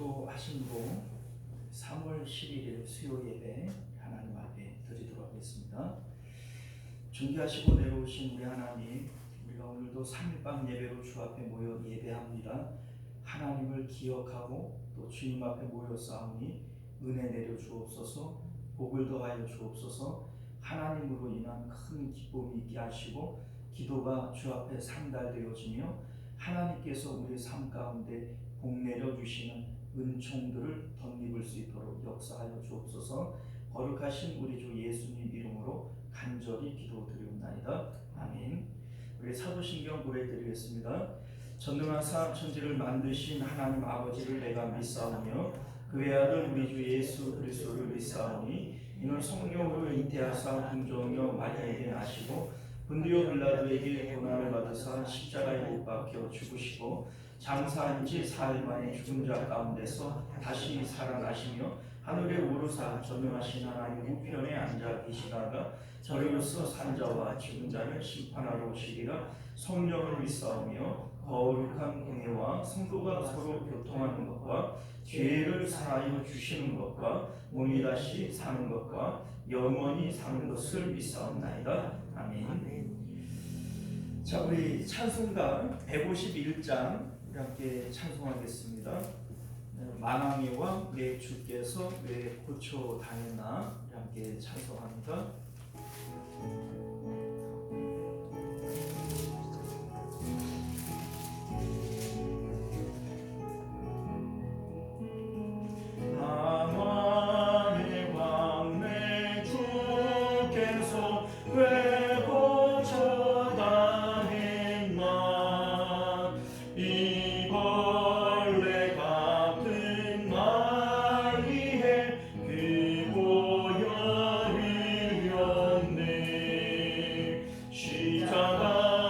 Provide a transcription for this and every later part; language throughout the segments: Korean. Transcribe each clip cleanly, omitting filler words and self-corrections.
기도하심으로 3월 11일 수요 예배 하나님 앞에 드리도록 하겠습니다. 존귀하시고 내려오신 우리 하나님, 우리가 오늘도 3일밤 예배로 주 앞에 모여 예배합니다. 하나님을 기억하고 또 주님 앞에 모여 싸우니 은혜 내려 주옵소서, 복을 더하여 주옵소서. 하나님으로 인한 큰 기쁨이 있게 하시고 기도가 주 앞에 상달되어지며 하나님께서 우리 삶 가운데 복 내려 주시는 은총들을 덧입을 수 있도록 역사하여 주옵소서. 거룩하신 우리 주 예수님 이름으로 간절히 기도드리옵나이다. 아멘. 우리 사도신경 고백드리겠습니다. 전능하사 천지를 만드신 하나님 아버지를 내가 믿사오며 그 외아들 우리 주 예수 그리스도를 믿사오니 이는 성령으로 잉태하사 동정녀 마리아에게 나시고 본디오 빌라도에게 고난을 받으사 십자가에 못 박혀 죽으시고 장사한 지 4일 만에 죽은 자 가운데서 다시 살아나시며 하늘에 오르사 전능하신 하나님 우편에 앉아 계시다가 저리로서 산 자와 죽은 자를 심판하러 오시리라. 성령을 믿사오며 거룩한 공예와 성도가 서로 교통하는 것과 죄를 사하여 주시는 것과 몸이 다시 사는 것과 영원히 사는 것을 믿사옵나이다. 아멘. 자, 우리 찬송가 151장 함께 찬송하겠습니다. 만왕의 내 주께서 왜 고쳐 다녔나 함께 찬송합니다. 만왕의 왕 내 주께서 왜 고쳐 다했나 이 벌레 같은 날 위해 그 보혈을 흘렸네. 십자가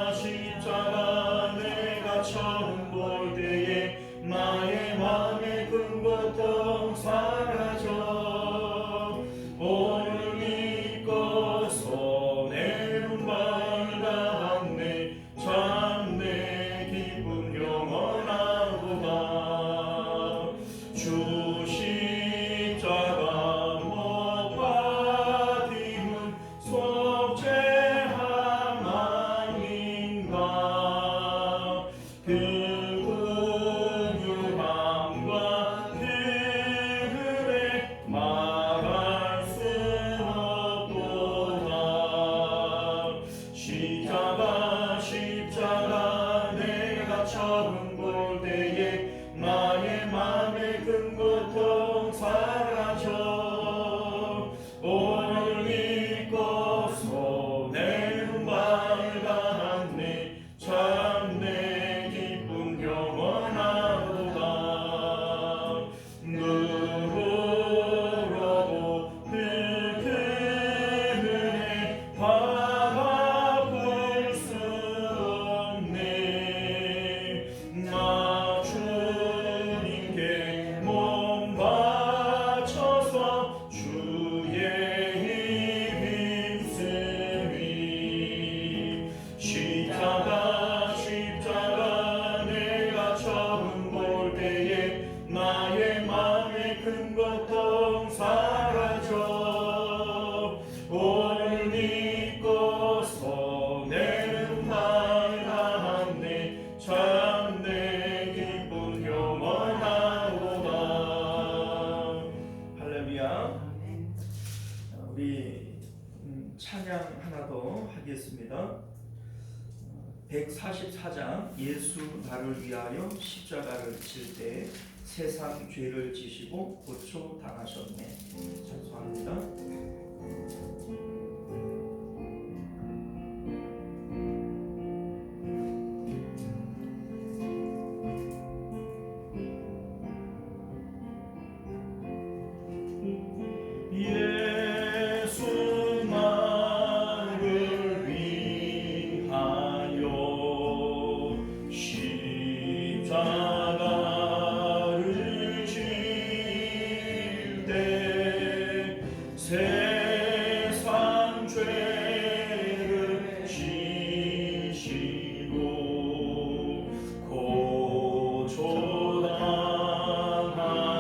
내가 처음 볼 때에 나의 맘의 근거도 사라져. 오늘 믿고서 내 눈 밝았네. 참 내 기쁨 영원하구나. 주 십자가 못 박힘은 속죄함 아닌가. 그 궁유함과 그들의 말할 수 없도다. 십자가 내가 처음 볼 때에 나의 맘의 큰 고통 사라져. 오늘 믿고서 내 눈 밝았네. 참 내 기쁨 영원하도다. 누구로도 그들의 바라볼 수 없네. 나 주님께 몸 바쳐서 주의 힘쓰리. 십자가 내가 처음 볼 때에 나의 맘의 큰 고통 사라져. 오늘 믿고서 내 눈 밝았네. 참 내 기쁨 영원하도다. 할렐루야. 우리 찬양 하나 더 하겠습니다. 144장 예수 나를 위하여 십자가를 질 때 세상 죄를 지시고 고쳐 당하셨네. 찬송합니다. 예수 나를 위하여 십자가를 질 때 세상 죄를 지시고 고쳐 당하셨네.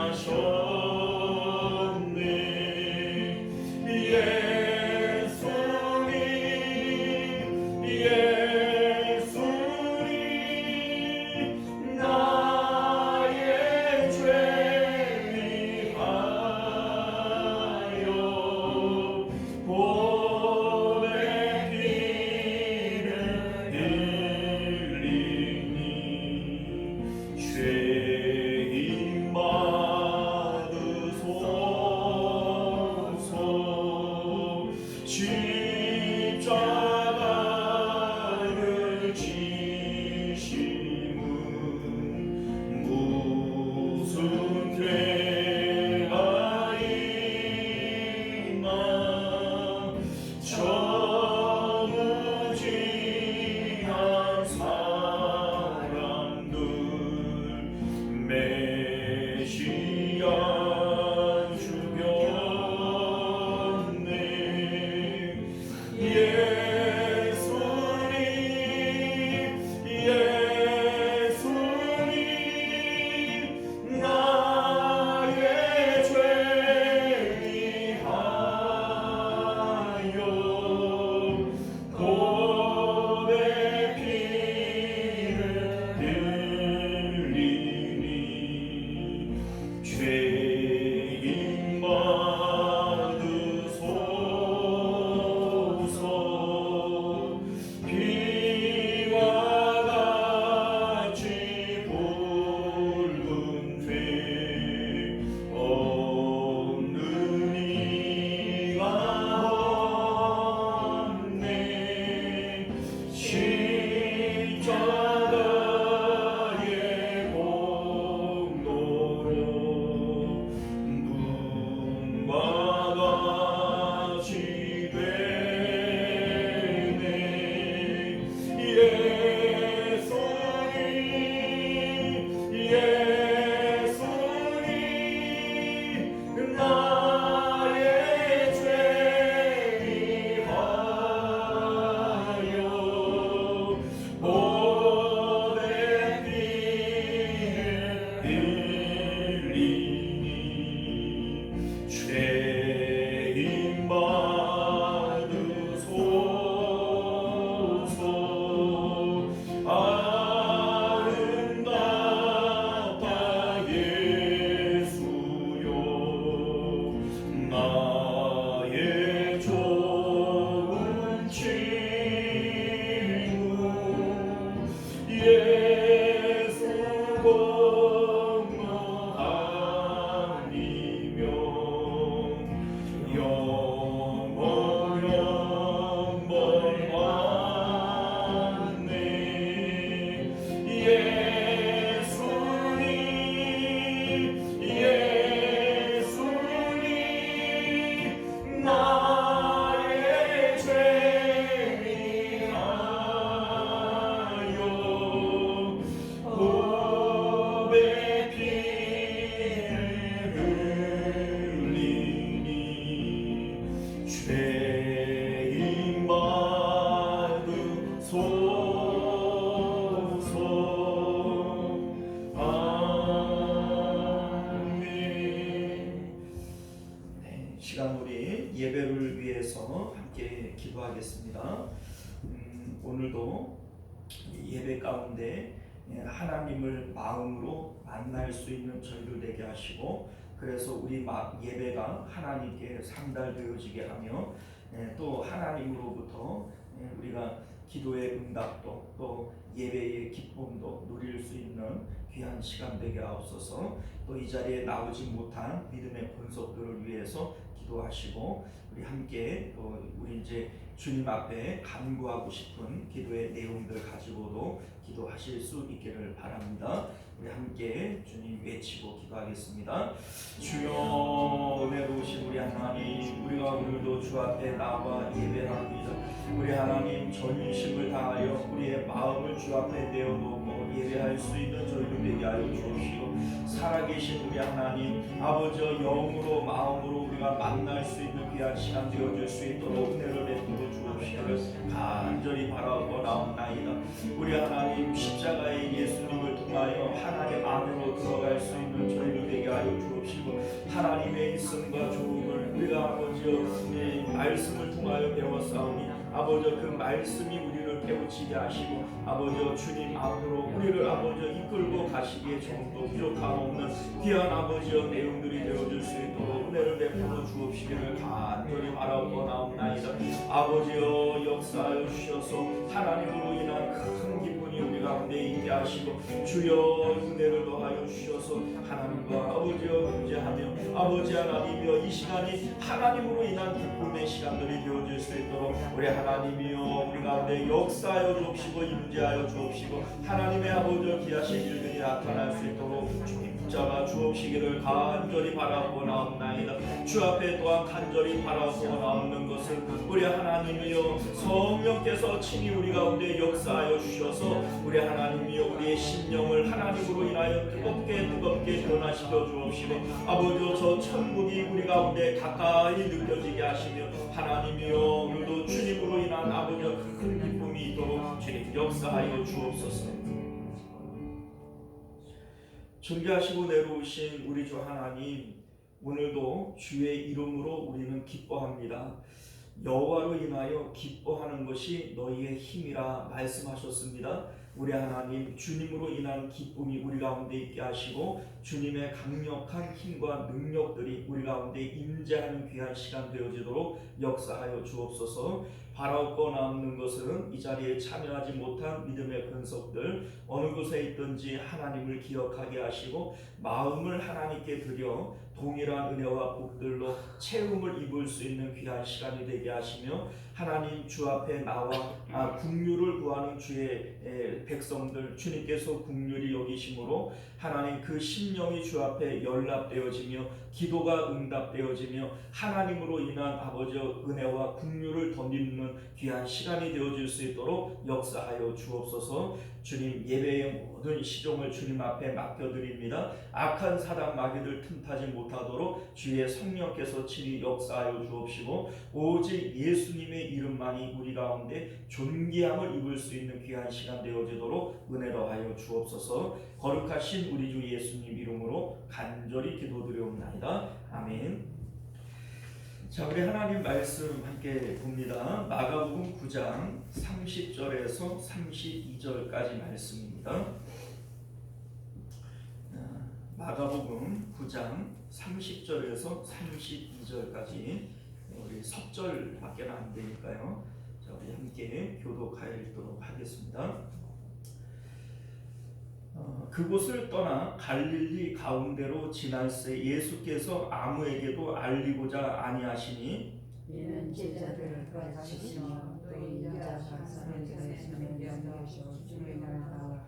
예배를 위해서 함께 기도하겠습니다. 오늘도 예배 가운데 하나님을 마음으로 만날 수 있는 저희들 되게 하시고, 그래서 우리 예배가 하나님께 상달되어지게 하며 또 하나님으로부터 우리가 기도의 응답도 또 예배의 기쁨도 누릴 수 있는 귀한 시간 되게 하옵소서. 또 이 자리에 나오지 못한 믿음의 본속들을 위해서 기도하시고, 우리 함께 또 우리 이제 주님 앞에 간구하고 싶은 기도의 내용들 가지고도 기도하실 수 있기를 바랍니다. 우리 함께 주님 외치고 기도하겠습니다. 주여, 은혜로우신 우리 하나님, 우리가 오늘도 주 앞에 나와 예배합니다. 우리 하나님 전심을 다하여 우리의 마음을 주 앞에 내어놓고 예배할 수 있는 저희들 되게 하여 주옵시고, 살아계신 우리 하나님 아버지여, 영으로 마음으로 우리가 만날 수 있는 귀한 시간 되어줄 수 있도록 은혜를 베풀어 주옵시기를 간절히 바라고 나옵나이다. 우리 하나님 십자가의 예수님을 통하여 하나님 안으로 들어갈 수 있는 저희들 되게 하여 주옵시고, 하나님의 있음과 좋음을 우리가 아버지여 말씀을 통하여 배웠사오니 아버지여 그 말씀이 우리를 깨우치게 하시고, 아버지여 주님 앞으로 우리를 아버지여 이끌고 가시기에 조금도 부족함 없는 귀한 아버지여 내용들이 되어줄 수 있도록 은혜를 베풀어 주옵시기를 간절히 바라고 나옵나이다. 아버지여 역사하여 주셔서 하나님으로 인한 큰 기쁨이 우리 가운데 있게 하시고, 주여 은혜를 더하여 주셔서 하나님과 아버지여 교제하며 아버지 하나님이여 이 시간이 하나님으로 인한 기쁨의 시간들이 되어질 수 있도록 우리 하나님이여 우리 가운데 역사하여 주옵시고 임재하여 주옵시고, 하나님의 아버지여 귀하신 일들이 나타날 수 있도록 주님 붙잡아 주옵시기를 간절히 바라고 나옵나이다. 주 앞에 또한 간절히 바라고 나오는 것은 우리 하나님이여 성령께서 친히 우리 가운데 역사하여 주셔서 우리 하나님이여 우리의 심령을 하나님으로 인하여 뜨겁게 변화시켜 주옵시고, 아버지여 저 천국이 우리 가운데 가까이 느껴지게 하시며, 하나님이여 오늘도 주님으로 인한 아버지여 큰 기쁨이 있도록 주님 역사하여 주옵소서. 존귀하시고 내려오신 우리 주 하나님, 오늘도 주의 이름으로 우리는 기뻐합니다. 여호와로 인하여 기뻐하는 것이 너희의 힘이라 말씀하셨습니다. 우리 하나님, 주님으로 인한 기쁨이 우리 가운데 있게 하시고, 주님의 강력한 힘과 능력들이 우리 가운데 임재하는 귀한 시간 되어지도록 역사하여 주옵소서. 바라옵고 나오는 것은 이 자리에 참여하지 못한 믿음의 근속들 어느 곳에 있든지 하나님을 기억하게 하시고, 마음을 하나님께 드려 동일한 은혜와 복들로 채움을 입을 수 있는 귀한 시간이 되게 하시며, 하나님 주 앞에 나와 긍휼을 구하는 주의 백성들 주님께서 긍휼히 여기심으로 하나님 그 심령이 주 앞에 연락되어지며 기도가 응답되어지며 하나님으로 인한 아버지의 은혜와 긍휼을 덧입는 귀한 시간이 되어질 수 있도록 역사하여 주옵소서. 주님, 예배의 모든 시종을 주님 앞에 맡겨드립니다. 악한 사단 마귀들 틈타지 못하도록 주의 성령께서 친히 역사하여 주옵시고, 오직 예수님의 이름만이 우리 가운데 존귀함을 입을 수 있는 귀한 시간 되어지도록 은혜로 하여 주옵소서. 거룩하신 우리 주 예수님 이름으로 간절히 기도드리옵나이다. 아멘. 자, 우리 하나님 말씀 함께 봅니다. 마가복음 9장 30절에서 32절까지 말씀입니다. 마가복음 9장 30절에서 32절까지 우리 섭절밖에 안 되니까요. 자, 우리 함께 교독하여 읽도록 하겠습니다. 그곳을 떠나 갈릴리 가운데로 지날새 예수께서 아무에게도 알리고자 아니하시니, 이는 제자들을 가르치시며 또 인자 사람들에서 명령하시고 주의 나라와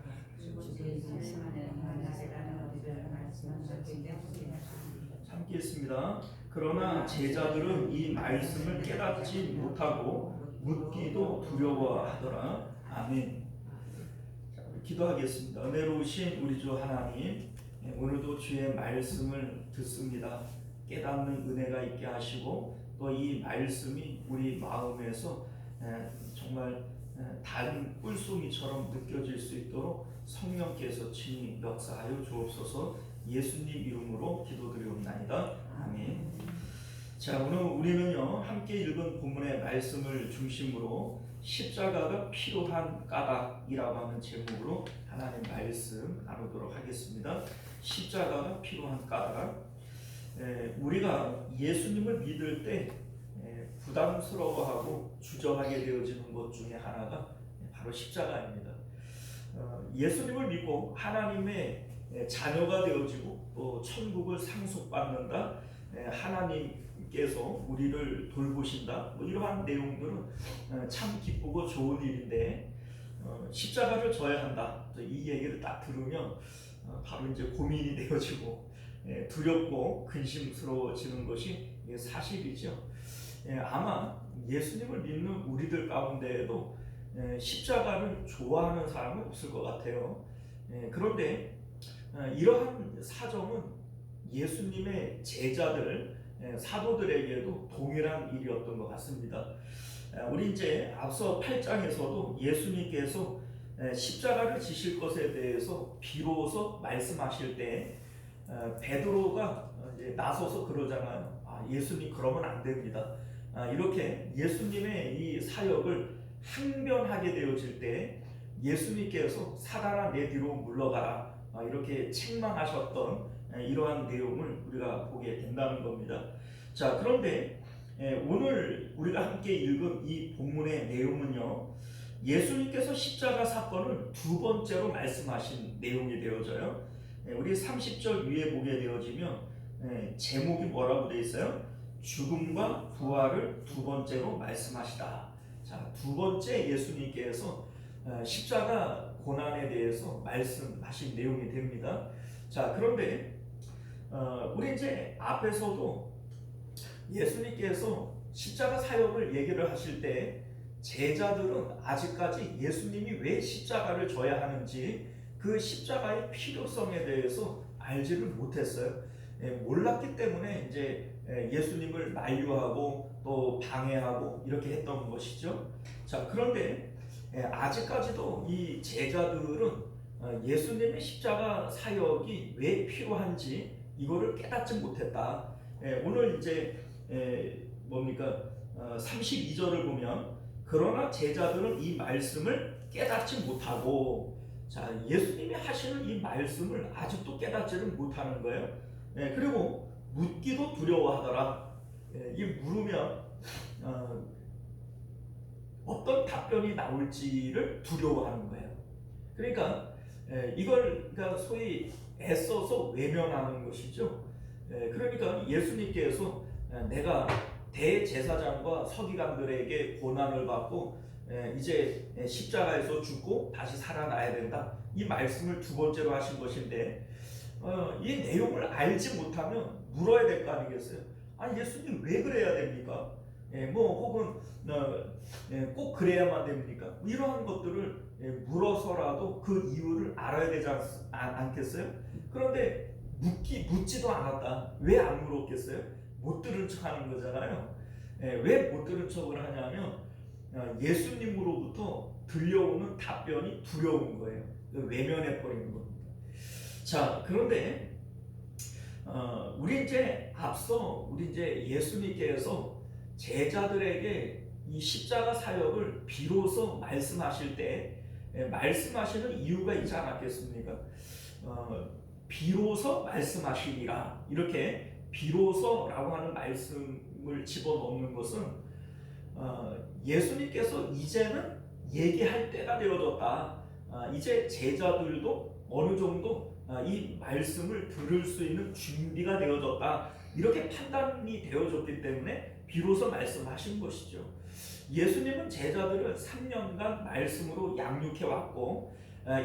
주의 성만에 나라라는 어디를 말씀하셨기 때문이다. 함께 있습니다. 그러나 제자들은 이 말씀을 깨닫지 못하고 묻기도 두려워하더라. 아멘. 기도하겠습니다. 은혜로우신 우리 주 하나님, 오늘도 주의 말씀을 듣습니다. 깨닫는 은혜가 있게 하시고, 또 이 말씀이 우리 마음에서 정말 다른 꿀송이처럼 느껴질 수 있도록 성령께서 친히 역사하여 주옵소서. 예수님 이름으로 기도드리옵나이다. 아멘. 자, 오늘 우리는요 함께 읽은 본문의 말씀을 중심으로 십자가가 필요한 까닭이라고 하는 제목으로 하나님 말씀 나누도록 하겠습니다. 십자가가 필요한 까닭. 우리가 예수님을 믿을 때 부담스러워하고 주저하게 되어지는 것 중에 하나가 바로 십자가입니다. 예수님을 믿고 하나님의 자녀가 되어지고 또 천국을 상속받는다, 하나님께서 우리를 돌보신다, 뭐 이러한 내용들은 참 기쁘고 좋은 일인데 십자가를 져야 한다, 이 얘기를 딱 들으면 바로 이제 고민이 되어지고 두렵고 근심스러워지는 것이 사실이죠. 아마 예수님을 믿는 우리들 가운데에도 십자가를 좋아하는 사람은 없을 것 같아요. 그런데 이러한 사정은 예수님의 제자들, 사도들에게도 동일한 일이었던 것 같습니다. 우리 이제 앞서 8장에서도 예수님께서 십자가를 지실 것에 대해서 비로소 말씀하실 때 베드로가 이제 나서서 그러잖아요. 예수님 그러면 안 됩니다. 이렇게 예수님의 이 사역을 항변하게 되어질 때 예수님께서 사단아 내 뒤로 물러가라, 이렇게 책망하셨던 이러한 내용을 우리가 보게 된다는 겁니다. 자, 그런데 오늘 우리가 함께 읽은 이 본문의 내용은요, 예수님께서 십자가 사건을 두 번째로 말씀하신 내용이 되어져요. 우리 30절 위에 보게 되어지면 제목이 뭐라고 되어 있어요? 죽음과 부활을 두 번째로 말씀하시다. 자, 두 번째 예수님께서 십자가 고난에 대해서 말씀하신 내용이 됩니다. 자, 그런데 우리 이제 앞에서도 예수님께서 십자가 사역을 얘기를 하실 때 제자들은 아직까지 예수님이 왜 십자가를 져야 하는지, 그 십자가의 필요성에 대해서 알지를 못했어요. 몰랐기 때문에 이제 예수님을 만류하고 또 방해하고 이렇게 했던 것이죠. 자, 그런데 아직까지도 이 제자들은 예수님의 십자가 사역이 왜 필요한지 이거를 깨닫지 못했다. 오늘 이제 뭡니까? 32절을 보면 그러나 제자들은 이 말씀을 깨닫지 못하고, 자, 예수님이 하시는 이 말씀을 아직도 깨닫지를 못하는 거예요. 그리고 묻기도 두려워하더라. 이 물으면 어떤 답변이 나올지를 두려워하는 거예요. 그러니까 이걸 그러니까 소위 애써서 외면하는 것이죠. 그러니까 예수님께서 내가 대제사장과 서기관들에게 고난을 받고 이제 십자가에서 죽고 다시 살아나야 된다, 이 말씀을 두 번째로 하신 것인데 이 내용을 알지 못하면 물어야 될 거 아니겠어요? 아니, 예수님 왜 그래야 됩니까? 혹은 꼭 그래야만 됩니까? 이러한 것들을 물어서라도 그 이유를 알아야 되지 않겠어요? 그런데 묻지도 않았다. 왜 안 물었겠어요? 못 들은 척 하는 거잖아요. 왜 못 들은 척을 하냐면 예수님으로부터 들려오는 답변이 두려운 거예요. 외면해 버리는 겁니다. 자, 그런데 우리 이제 예수님께서 제자들에게 이 십자가 사역을 비로소 말씀하실 때 말씀하시는 이유가 있지 않았겠습니까? 비로소 말씀하시리라, 이렇게 비로소라고 하는 말씀을 집어넣는 것은 예수님께서 이제는 얘기할 때가 되어졌다. 이제 제자들도 어느 정도 이 말씀을 들을 수 있는 준비가 되어졌다, 이렇게 판단이 되어졌기 때문에 비로소 말씀하신 것이죠. 예수님은 제자들을 3년간 말씀으로 양육해 왔고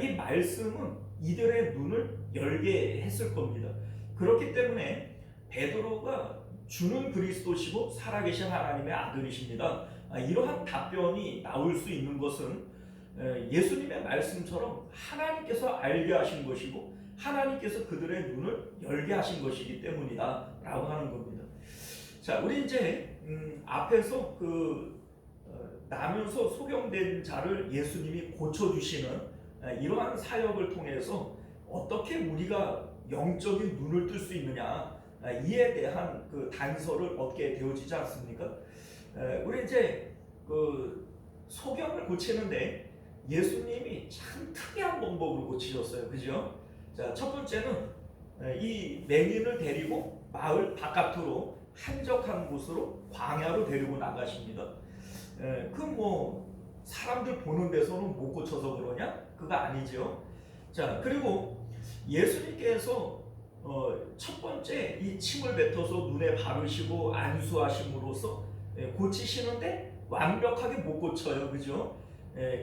이 말씀은 이들의 눈을 열게 했을 겁니다. 그렇기 때문에 베드로가 주는 그리스도시고 살아계신 하나님의 아들이십니다, 이러한 답변이 나올 수 있는 것은 예수님의 말씀처럼 하나님께서 알게 하신 것이고 하나님께서 그들의 눈을 열게 하신 것이기 때문이다 라고 하는 겁니다. 자, 우리 이제 앞에서 나면서 소경된 자를 예수님이 고쳐주시는 이러한 사역을 통해서 어떻게 우리가 영적인 눈을 뜰 수 있느냐, 이에 대한 그 단서를 얻게 되어지지 않습니까? 우리 이제 그 소경을 고치는데 예수님이 참 특이한 방법으로 고치셨어요. 그죠? 자, 첫 번째는 이 맹인을 데리고 마을 바깥으로 한적한 곳으로 광야로 데리고 나가십니다. 그 뭐 사람들 보는 데서는 못 고쳐서 그러냐? 그거 아니죠. 자, 그리고 예수님께서 첫 번째 이 침을 뱉어서 눈에 바르시고 안수하심으로써 고치시는데 완벽하게 못 고쳐요. 그죠?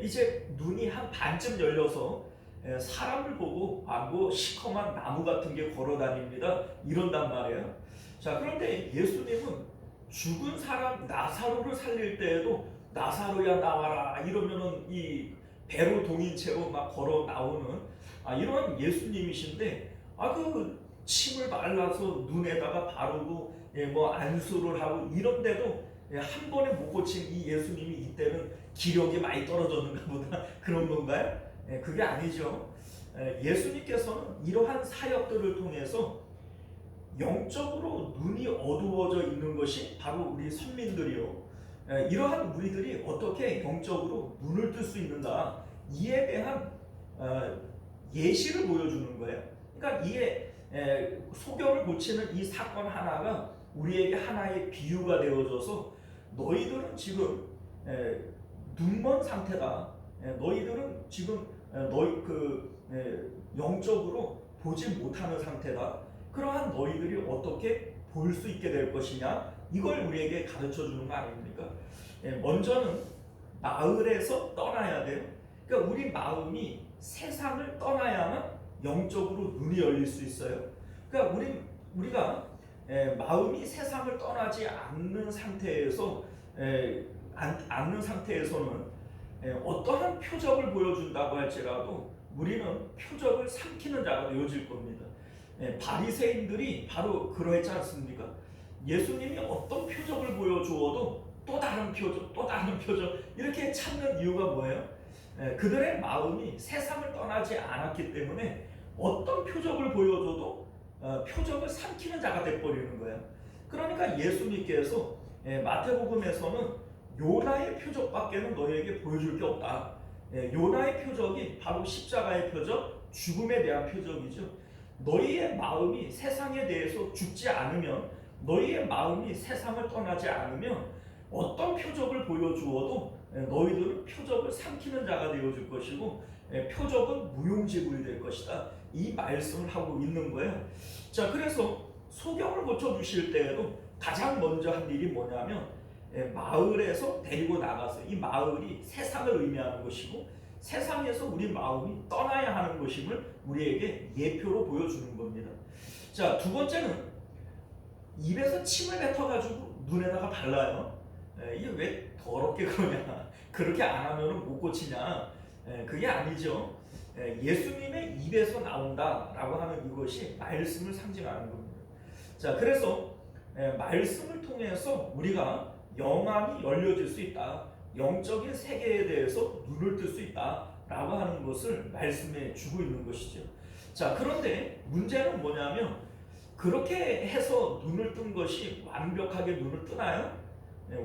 이제 눈이 한 반쯤 열려서 사람을 보고 뭐 시커먼 나무 같은 게 걸어 다닙니다. 이런단 말이에요. 자, 그런데 예수님은 죽은 사람 나사로를 살릴 때에도 나사로야 나와라 이러면은 이 배로 동인 채로 막 걸어 나오는 이런 예수님이신데 그 침을 발라서 눈에다가 바르고 뭐 안수를 하고 이런데도 한 번에 못 고친 이 예수님이 이때는 기력이 많이 떨어졌는가 보다 그런 건가요? 그게 아니죠. 예수님께서는 이러한 사역들을 통해서 영적으로 눈이 어두워져 있는 것이 바로 우리 선민들이요. 이러한 우리들이 어떻게 영적으로 눈을 뜰 수 있는가 이에 대한 예시를 보여주는 거예요. 그러니까 이에 소경을 고치는 이 사건 하나가 우리에게 하나의 비유가 되어져서 너희들은 지금 눈먼 상태다. 너희들은 지금 너희 영적으로 보지 못하는 상태다. 그러한 너희들이 어떻게 볼 수 있게 될 것이냐 이걸 우리에게 가르쳐 주는 거 아닙니까? 먼저는 마을에서 떠나야 돼요. 그러니까 우리 마음이 세상을 떠나야만 영적으로 눈이 열릴 수 있어요. 그러니까 우리가 마음이 세상을 떠나지 않는 상태에서는 어떠한 표적을 보여준다고 할지라도 우리는 표적을 삼키는 자가 되어질 겁니다. 바리새인들이 바로 그러했지 않습니까? 예수님이 어떤 표적을 보여주어도 또 다른 표적 이렇게 찾는 이유가 뭐예요? 그들의 마음이 세상을 떠나지 않았기 때문에 어떤 표적을 보여줘도 표적을 삼키는 자가 돼버리는 거예요. 그러니까 예수님께서 마태복음에서는 요나의 표적밖에는 너희에게 보여줄 게 없다. 요나의 표적이 바로 십자가의 표적, 죽음에 대한 표적이죠. 너희의 마음이 세상에 대해서 죽지 않으면, 너희의 마음이 세상을 떠나지 않으면 어떤 표적을 보여주어도 너희들은 표적을 삼키는 자가 되어줄 것이고 표적은 무용지물이 될 것이다. 이 말씀을 하고 있는 거예요. 자, 그래서 소경을 고쳐주실 때에도 가장 먼저 한 일이 뭐냐면 마을에서 데리고 나가서, 이 마을이 세상을 의미하는 것이고 세상에서 우리 마음이 떠나야 하는 것임을 우리에게 예표로 보여주는 겁니다. 자, 두 번째는 입에서 침을 뱉어가지고 눈에다가 발라요. 이게 왜 더럽게 그러냐, 그렇게 안 하면 못 고치냐, 그게 아니죠. 예수님의 입에서 나온다라고 하는 이것이 말씀을 상징하는 겁니다. 자, 그래서 말씀을 통해서 우리가 영안이 열려질 수 있다, 영적인 세계에 대해서 눈을 뜰 수 있다라고 하는 것을 말씀해 주고 있는 것이죠. 자, 그런데 문제는 뭐냐면 그렇게 해서 눈을 뜬 것이 완벽하게 눈을 뜨나요?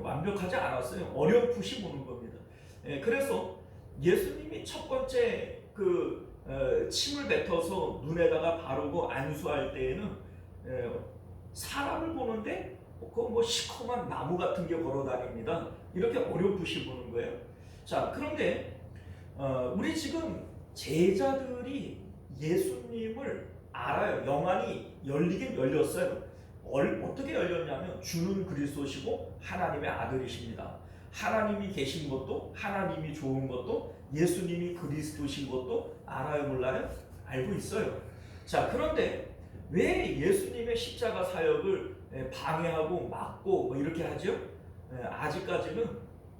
완벽하지 않았어요. 어렴풋이 보는 겁니다. 그래서 예수님이 첫 번째 침을 뱉어서 눈에다가 바르고 안수할 때에는 사람을 보는데 뭐 시커먼 나무 같은 게 걸어 다닙니다. 이렇게 어렴풋이 보는 거예요. 자, 그런데 우리 지금 제자들이 예수님을 알아요. 영안이 열리긴 열렸어요. 어떻게 열렸냐면 주는 그리스도시고 하나님의 아들이십니다. 하나님이 계신 것도, 하나님이 좋은 것도, 예수님이 그리스도신 것도 알아요, 몰라요? 알고 있어요. 자, 그런데 왜 예수님의 십자가 사역을 방해하고 막고 뭐 이렇게 하죠? 아직까지는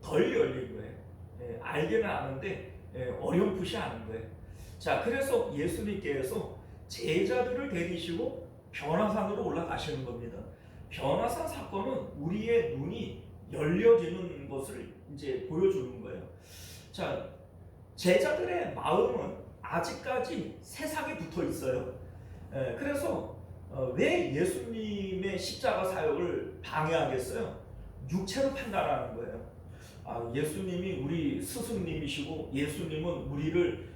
덜 열린 거예요. 알기는 아는데 어렴풋이 아는 거예요. 자, 그래서 예수님께서 제자들을 데리시고 변화산으로 올라가시는 겁니다. 변화산 사건은 우리의 눈이 열려지는 것을 이제 보여주는 거예요. 자, 제자들의 마음은 아직까지 세상에 붙어 있어요. 그래서 왜 예수님의 십자가 사역을 방해하겠어요? 육체로 판단하는 거예요. 예수님이 우리 스승님이시고 예수님은 우리를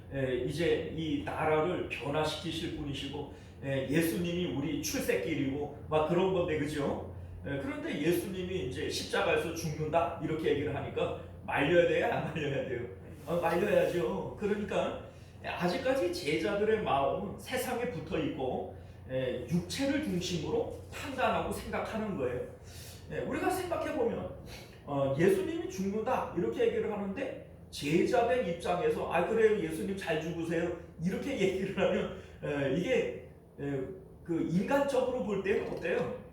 이제 이 나라를 변화시키실 분이시고 예수님이 우리 출세길이고 막 그런 건데, 그죠? 그런데 예수님이 이제 십자가에서 죽는다 이렇게 얘기를 하니까 말려야 돼요, 안 말려야 돼요? 말려야죠. 그러니까 아직까지 제자들의 마음은 세상에 붙어 있고 육체를 중심으로 판단하고 생각하는 거예요. 우리가 생각해 보면 예수님이 죽는다 이렇게 얘기를 하는데 제자된 입장에서 그래요, 예수님 잘 죽으세요 이렇게 얘기를 하면 이게 그 인간적으로 볼 때는 어때요?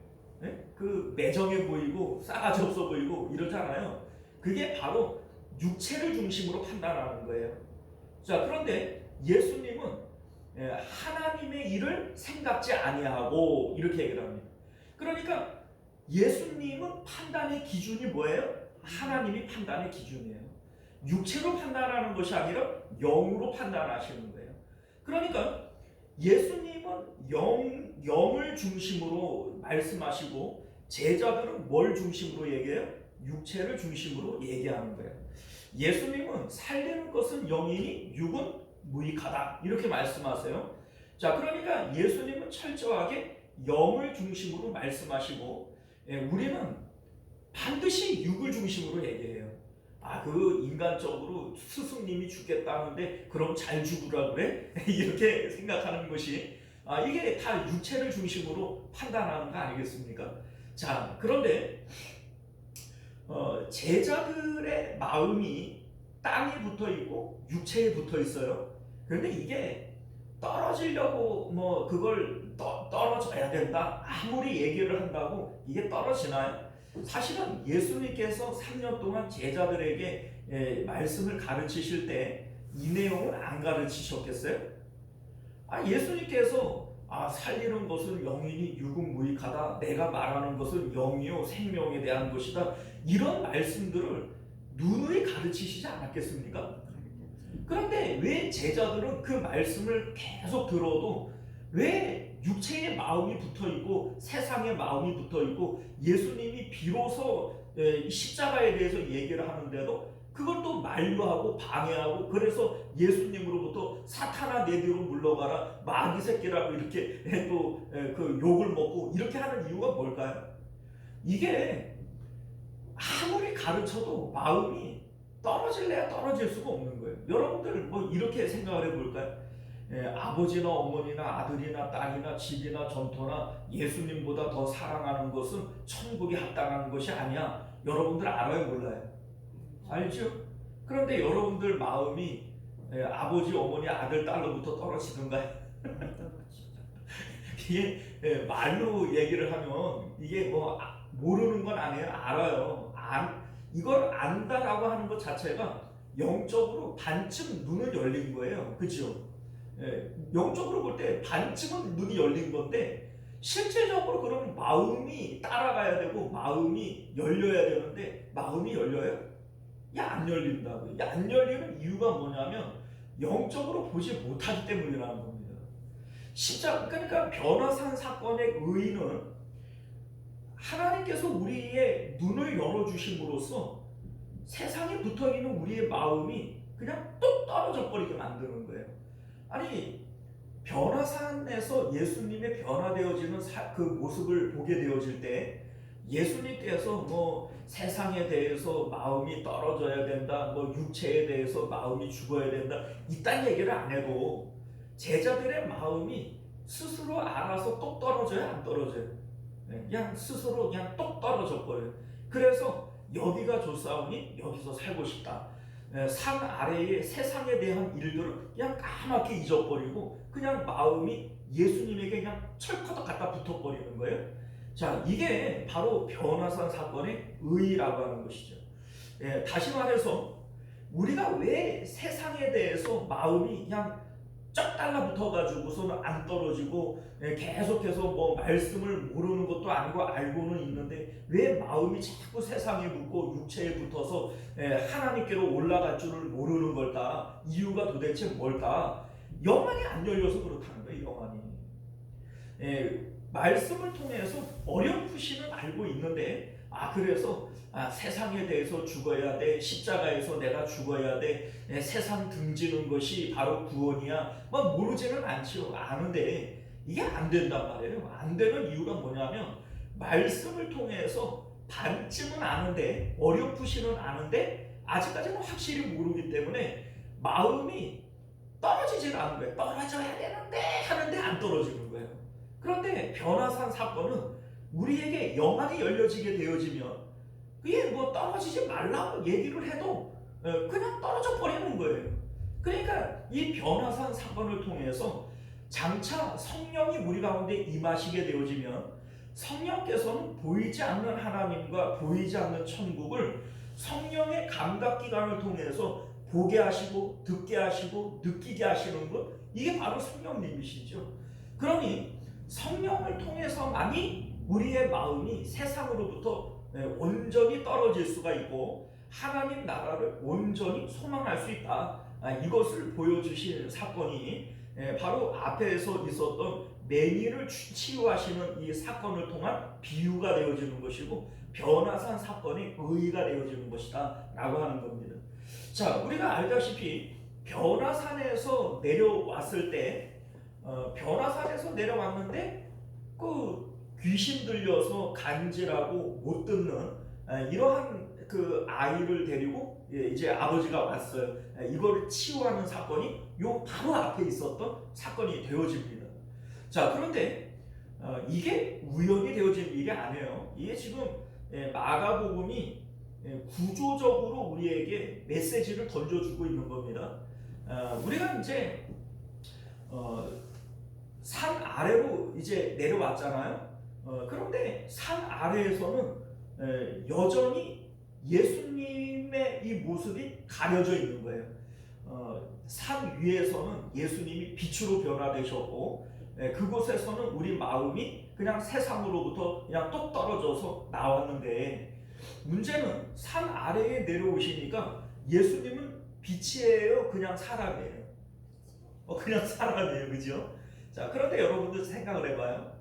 그 매정해 보이고 싸가지 없어 보이고 이러잖아요. 그게 바로 육체를 중심으로 판단하는 거예요. 자, 그런데 예수님은 하나님의 일을 생각지 아니하고 이렇게 얘기를 합니다. 그러니까 예수님은 판단의 기준이 뭐예요? 하나님이 판단의 기준이에요. 육체로 판단하는 것이 아니라 영으로 판단하시는 거예요. 그러니까 예수님은 영을 중심으로 말씀하시고 제자들은 뭘 중심으로 얘기해요? 육체를 중심으로 얘기하는 거예요. 예수님은 살리는 것은 영이니 육은 무익하다 이렇게 말씀하세요. 자, 그러니까 예수님은 철저하게 영을 중심으로 말씀하시고 우리는 반드시 육을 중심으로 얘기해요. 그 인간적으로 스승님이 죽겠다는데 그럼 잘 죽으라 그래? 이렇게 생각하는 것이 이게 다 육체를 중심으로 판단하는 거 아니겠습니까? 자, 그런데 제자들의 마음이 땅에 붙어 있고 육체에 붙어 있어요. 그런데 이게 떨어지려고 그걸 떨어져야 된다 아무리 얘기를 한다고 이게 떨어지나요? 사실은 예수님께서 3년 동안 제자들에게 말씀을 가르치실 때 이 내용을 안 가르치셨겠어요? 예수님께서 살리는 것은 영이니 육은 무익하다. 내가 말하는 것은 영이요 생명에 대한 것이다. 이런 말씀들을 누누이 가르치시지 않았겠습니까? 그런데 왜 제자들은 그 말씀을 계속 들어도 왜 육체의 마음이 붙어있고 세상의 마음이 붙어있고 예수님이 비로소 십자가에 대해서 얘기를 하는데도 그걸 또 만류하고 방해하고 그래서 예수님으로부터 사탄아 내 뒤로 물러가라 마귀 새끼라고 이렇게 또 그 욕을 먹고 이렇게 하는 이유가 뭘까요? 이게 아무리 가르쳐도 마음이 떨어질래야 떨어질 수가 없는 거예요. 여러분들 이렇게 생각을 해볼까요? 아버지나 어머니나 아들이나 딸이나 집이나 전토나 예수님보다 더 사랑하는 것은 천국에 합당한 것이 아니야. 여러분들 알아요, 몰라요? 알죠? 그런데 여러분들 마음이 아버지, 어머니, 아들, 딸로부터 떨어지는가요? 이게 말로 얘기를 하면 이게 모르는 건 아니에요. 알아요. 이걸 안다라고 하는 것 자체가 영적으로 반쯤 눈은 열린 거예요. 그죠? 영적으로 볼 때 반쯤은 눈이 열린 건데 실제적으로 그러면 마음이 따라가야 되고 마음이 열려야 되는데 마음이 열려요? 안 열린다고요. 안 열리는 이유가 뭐냐면 영적으로 보지 못하기 때문이라는 겁니다. 그러니까 변화산 사건의 의의는 하나님께서 우리의 눈을 열어주심으로써 세상에 붙어있는 우리의 마음이 그냥 뚝 떨어져 버리게 만드는 거예요. 변화산에서 예수님의 변화되어지는 그 모습을 보게 되어질 때 예수님께서 세상에 대해서 마음이 떨어져야 된다, 육체에 대해서 마음이 죽어야 된다 이딴 얘기를 안 해도 제자들의 마음이 스스로 알아서 똑 떨어져요, 안 떨어져요? 그냥 스스로 그냥 똑 떨어져 버려요. 그래서 여기가 좋사오니 여기서 살고 싶다. 산 아래의 세상에 대한 일들을 그냥 까맣게 잊어버리고 그냥 마음이 예수님에게 그냥 철커덕 갖다 붙어버리는 거예요. 자, 이게 바로 변화산 사건의 의의라고 하는 것이죠. 다시 말해서 우리가 왜 세상에 대해서 마음이 그냥 쫙 달라붙어가지고서는 안 떨어지고 계속해서 말씀을 모르는 것도 아니고 알고는 있는데 왜 마음이 자꾸 세상에 붙고 육체에 붙어서 하나님께로 올라갈 줄을 모르는 걸까? 이유가 도대체 뭘까? 영안이 안 열려서 그렇다는 거예요. 영안이. 말씀을 통해서 어렴풋이는 알고 있는데 그래서 세상에 대해서 죽어야 돼, 십자가에서 내가 죽어야 돼, 세상 등지는 것이 바로 구원이야, 막 모르지는 않죠. 아는데 이게 안 된단 말이에요. 안 되는 이유가 뭐냐면 말씀을 통해서 반쯤은 아는데 어렴풋이는 아는데 아직까지는 확실히 모르기 때문에 마음이 떨어지질 않은 거예요. 떨어져야 되는데 하는데 안 떨어지는 거예요. 그런데 변화산 사건은 우리에게 영안이 열려지게 되어지면 그게 뭐 떨어지지 말라고 얘기를 해도 그냥 떨어져 버리는 거예요. 그러니까 이 변화산 사건을 통해서 장차 성령이 우리 가운데 임하시게 되어지면 성령께서는 보이지 않는 하나님과 보이지 않는 천국을 성령의 감각기관을 통해서 보게 하시고 듣게 하시고 느끼게 하시는 것, 이게 바로 성령님이시죠. 그러니 성령을 통해서만이 우리의 마음이 세상으로부터 온전히 떨어질 수가 있고 하나님 나라를 온전히 소망할 수 있다. 이것을 보여주실 사건이 바로 앞에서 있었던 매니를 치유하시는 이 사건을 통한 비유가 되어지는 것이고 변화산 사건이 의의가 되어지는 것이다 라고 하는 겁니다. 자, 우리가 알다시피 변화산에서 내려왔을 때 변화산에서 내려왔는데 그 귀신 들려서 간질하고 못 듣는 이러한 그 아이를 데리고 이제 아버지가 왔어요. 이거를 치유하는 사건이 요 바로 앞에 있었던 사건이 되어집니다. 자, 그런데 이게 우연히 되어진 일이 아니에요. 이게 지금 마가복음이 구조적으로 우리에게 메시지를 던져주고 있는 겁니다. 우리가 이제 산 아래로 이제 내려왔잖아요. 그런데 산 아래에서는 여전히 예수님의 이 모습이 가려져 있는 거예요. 산 위에서는 예수님이 빛으로 변화되셨고 그곳에서는 우리 마음이 그냥 세상으로부터 그냥 똑 떨어져서 나왔는데 문제는 산 아래에 내려오시니까 예수님은 빛이에요, 그냥 사람이에요? 그냥 사람이에요, 그죠? 자, 그런데 여러분들 생각을 해봐요.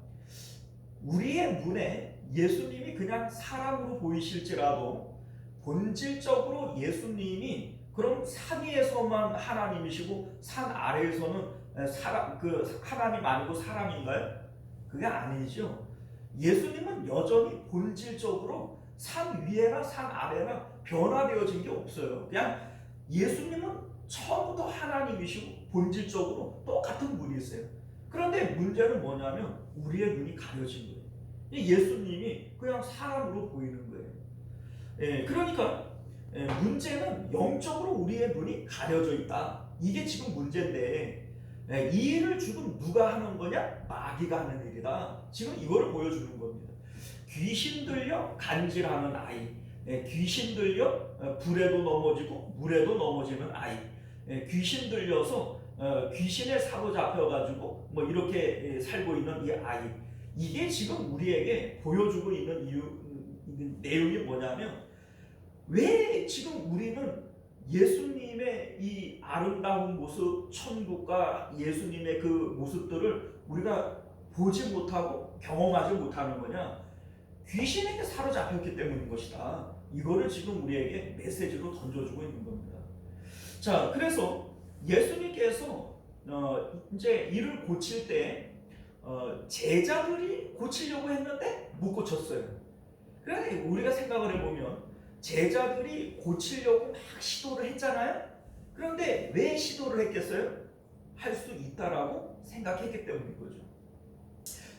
우리의 눈에 예수님이 그냥 사람으로 보이실지라도 본질적으로 예수님이 그럼 산 위에서만 하나님이시고 산 아래에서는 하나님 아니고 사람인가요? 그게 아니죠. 예수님은 여전히 본질적으로 산 위에나 산 아래나 변화되어진 게 없어요. 그냥 예수님은 처음부터 하나님이시고 본질적으로 똑같은 분이세요. 그런데 문제는 뭐냐면 우리의 눈이 가려진 거예요. 예수님이 그냥 사람으로 보이는 거예요. 그러니까 문제는 영적으로 우리의 눈이 가려져 있다. 이게 지금 문제인데 이 일을 지금 누가 하는 거냐? 마귀가 하는 일이다. 지금 이거를 보여주는 겁니다. 귀신 들려 간질하는 아이, 귀신 들려 불에도 넘어지고 물에도 넘어지는 아이, 귀신 들려서 귀신에 사로잡혀가지고 뭐 이렇게 살고 있는 이 아이, 이게 지금 우리에게 보여주고 있는 내용이 뭐냐면 왜 지금 우리는 예수님의 이 아름다운 모습, 천국과 예수님의 그 모습들을 우리가 보지 못하고 경험하지 못하는 거냐? 귀신에게 사로잡혔기 때문인 것이다. 이거를 지금 우리에게 메시지로 던져주고 있는 겁니다. 자, 그래서 예수님께서 이제 이를 고칠 때 제자들이 고치려고 했는데 못 고쳤어요. 그런데 우리가 생각을 해보면 제자들이 고치려고 막 시도를 했잖아요. 그런데 왜 시도를 했겠어요? 할 수 있다라고 생각했기 때문인 거죠.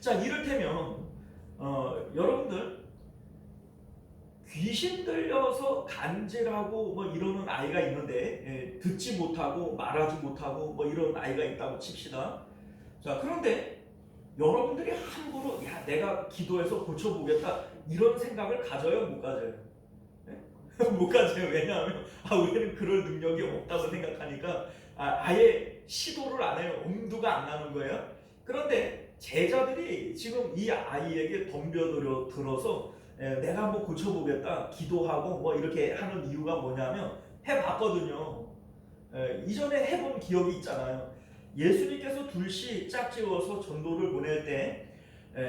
자, 이를테면 여러분들 귀신 들려서 간질하고 뭐 이러는 아이가 있는데 듣지 못하고 말하지 못하고 뭐 이런 아이가 있다고 칩시다. 자, 그런데 여러분들이 함부로 야 내가 기도해서 고쳐보겠다 이런 생각을 가져요, 못 가져요? 못 가져요. 왜냐하면 우리는 그럴 능력이 없다고 생각하니까 아예 시도를 안 해요. 엄두가 안 나는 거예요. 그런데 제자들이 지금 이 아이에게 덤벼들어서 내가 한번 고쳐보겠다 기도하고 뭐 이렇게 하는 이유가 뭐냐면 해봤거든요. 이전에 해본 기억이 있잖아요. 예수님께서 둘씩 짝지어서 전도를 보낼 때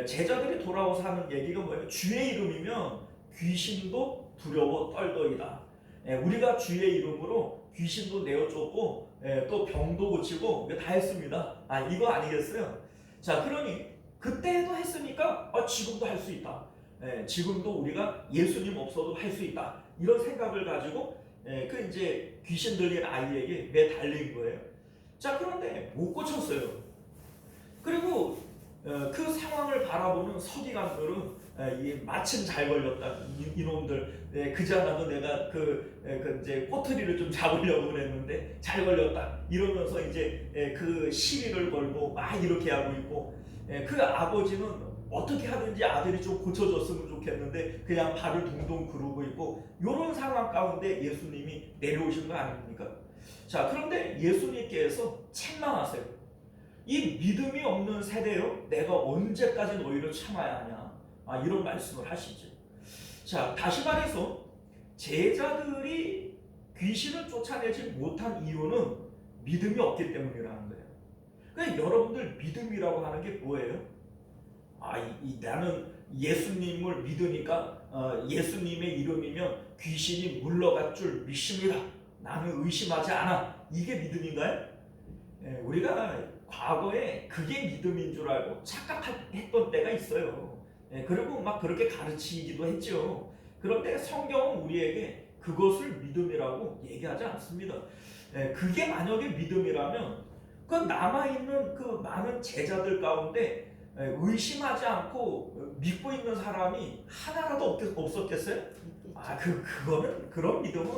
제자들이 돌아와서 하는 얘기가 뭐예요? 주의 이름이면 귀신도 두려워 떨더이다. 우리가 주의 이름으로 귀신도 내어 쫓고 또 병도 고치고 다 했습니다. 이거 아니겠어요? 자, 그러니 그때도 했으니까 지금도 할 수 있다. 지금도 우리가 예수님 없어도 할 수 있다. 이런 생각을 가지고 그 이제 귀신 들린 아이에게 매달린 거예요. 자, 그런데 못 고쳤어요. 그리고 그 상황을 바라보는 서기관들은 마침 잘 걸렸다. 이놈들 그지 않아도 내가 그 이제 꼬투리를 좀 잡으려고 그랬는데 잘 걸렸다. 이러면서 이제 그 시비를 걸고 막 이렇게 하고 있고 그 아버지는 어떻게 하든지 아들이 좀 고쳐줬으면 좋겠는데 그냥 발을 동동 구르고 있고 이런 상황 가운데 예수님이 내려오신 거 아닙니까? 자, 그런데 예수님께서 책망하세요. 이 믿음이 없는 세대요, 내가 언제까지 너희를 참아야 하냐, 이런 말씀을 하시죠. 자, 다시 말해서 제자들이 귀신을 쫓아내지 못한 이유는 믿음이 없기 때문이라는 거예요. 그러니까 여러분들 믿음이라고 하는 게 뭐예요? 나는 예수님을 믿으니까 예수님의 이름이면 귀신이 물러갈 줄 믿습니다. 나는 의심하지 않아. 이게 믿음인가요? 우리가 과거에 그게 믿음인 줄 알고 착각했던 때가 있어요. 그리고 막 그렇게 가르치기도 했죠. 그런데 성경은 우리에게 그것을 믿음이라고 얘기하지 않습니다. 그게 만약에 믿음이라면 그 남아있는 그 많은 제자들 가운데 의심하지 않고 믿고 있는 사람이 하나라도 없었겠어요? 그거는 그런 믿음은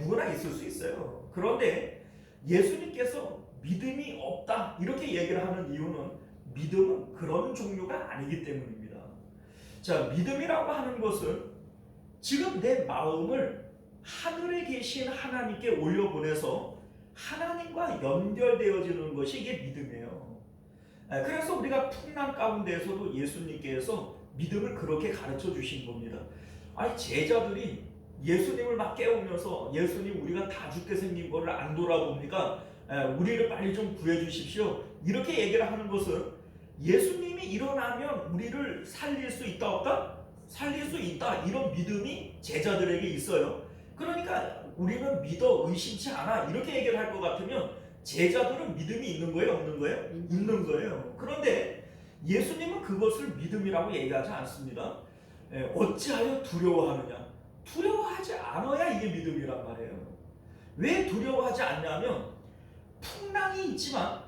누구나 있을 수 있어요. 그런데 예수님께서 믿음이 없다 이렇게 얘기를 하는 이유는 믿음은 그런 종류가 아니기 때문입니다. 자, 믿음이라고 하는 것은 지금 내 마음을 하늘에 계신 하나님께 올려보내서 하나님과 연결되어지는 것이 이게 믿음이에요. 그래서 우리가 풍랑 가운데에서도 예수님께서 믿음을 그렇게 가르쳐 주신 겁니다. 제자들이 예수님을 막 깨우면서 예수님 우리가 다 죽게 생긴 거를 안 돌아봅니까? 우리를 빨리 좀 구해주십시오. 이렇게 얘기를 하는 것은 예수님이 일어나면 우리를 살릴 수 있다 없다? 살릴 수 있다. 이런 믿음이 제자들에게 있어요. 그러니까 우리는 믿어 의심치 않아. 이렇게 얘기를 할 것 같으면 제자들은 믿음이 있는 거예요? 없는 거예요? 있는 거예요. 그런데 예수님은 그것을 믿음이라고 얘기하지 않습니다. 어찌하여 두려워하느냐? 두려워하지 않아야 이게 믿음이란 말이에요. 왜 두려워하지 않냐면 풍랑이 있지만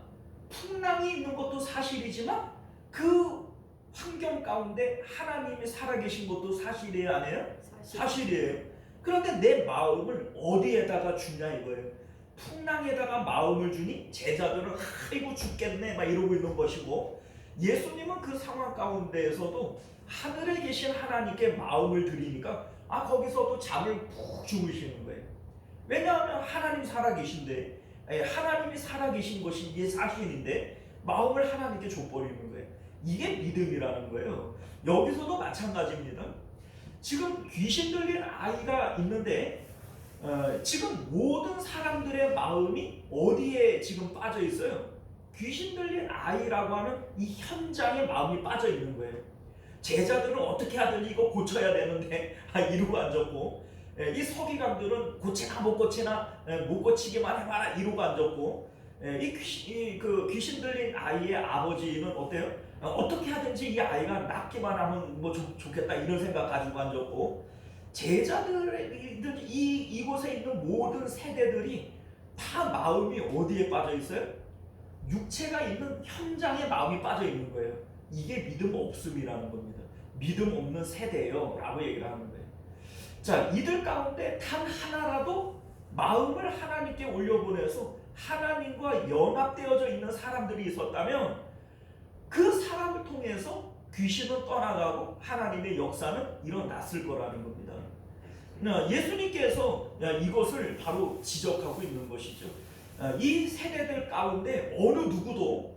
풍랑이 있는 것도 사실이지만 그 환경 가운데 하나님이 살아계신 것도 사실이에요, 아니에요? 사실이에요. 그런데 내 마음을 어디에다가 주냐 이거예요. 풍랑에다가 마음을 주니 제자들은 아이고 죽겠네 막 이러고 있는 것이고, 예수님은 그 상황 가운데에서도 하늘에 계신 하나님께 마음을 드리니까 거기서도 잠을 푹 주무시는 거예요. 왜냐하면 하나님 살아계신데, 하나님이 살아계신 것이 이게 사실인데 마음을 하나님께 줘버리는 거예요. 이게 믿음이라는 거예요. 여기서도 마찬가지입니다. 지금 귀신 들린 아이가 있는데 지금 모든 사람들의 마음이 어디에 지금 빠져 있어요? 귀신 들린 아이라고 하는 이 현장에 마음이 빠져 있는 거예요. 제자들은 어떻게 하든지 이거 고쳐야 되는데 이러고 앉았고, 이 서기관들은 고치나 못 고치나 못 고치기만 해봐라 이러고 앉았고, 그 귀신 들린 아이의 아버지는 어때요? 어떻게 하든지 이 아이가 낫기만 하면 뭐 좋겠다 이런 생각 가지고 앉았고, 제자들의 이곳에 있는 모든 세대들이 다 마음이 어디에 빠져 있어요? 육체가 있는 현장에 마음이 빠져 있는 거예요. 이게 믿음 없음이라는 겁니다. 믿음 없는 세대예요 라고 얘기를 하는 거예요. 자, 이들 가운데 단 하나라도 마음을 하나님께 올려보내서 하나님과 연합되어져 있는 사람들이 있었다면 그 사람을 통해서 귀신은 떠나가고 하나님의 역사는 일어났을 거라는 겁니다. 예수님께서 이것을 바로 지적하고 있는 것이죠. 이 세대들 가운데 어느 누구도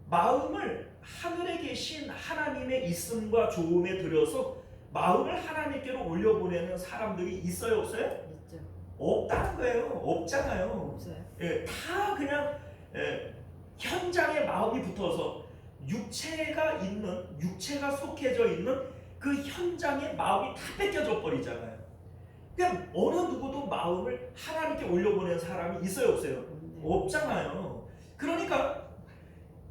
마음을 하늘에 계신 하나님의 있음과 조음에 들여서 마음을 하나님께로 올려보내는 사람들이 있어요, 없어요? 있죠. 없다는 거예요. 없잖아요. 없어요. 다 그냥 현장에 마음이 붙어서 육체가 속해져 있는 그 현장에 마음이 다 뺏겨져 버리잖아요. 그냥 어느 누구도 마음을 하나님께 올려보낸 사람이 있어요, 없어요? 없잖아요. 그러니까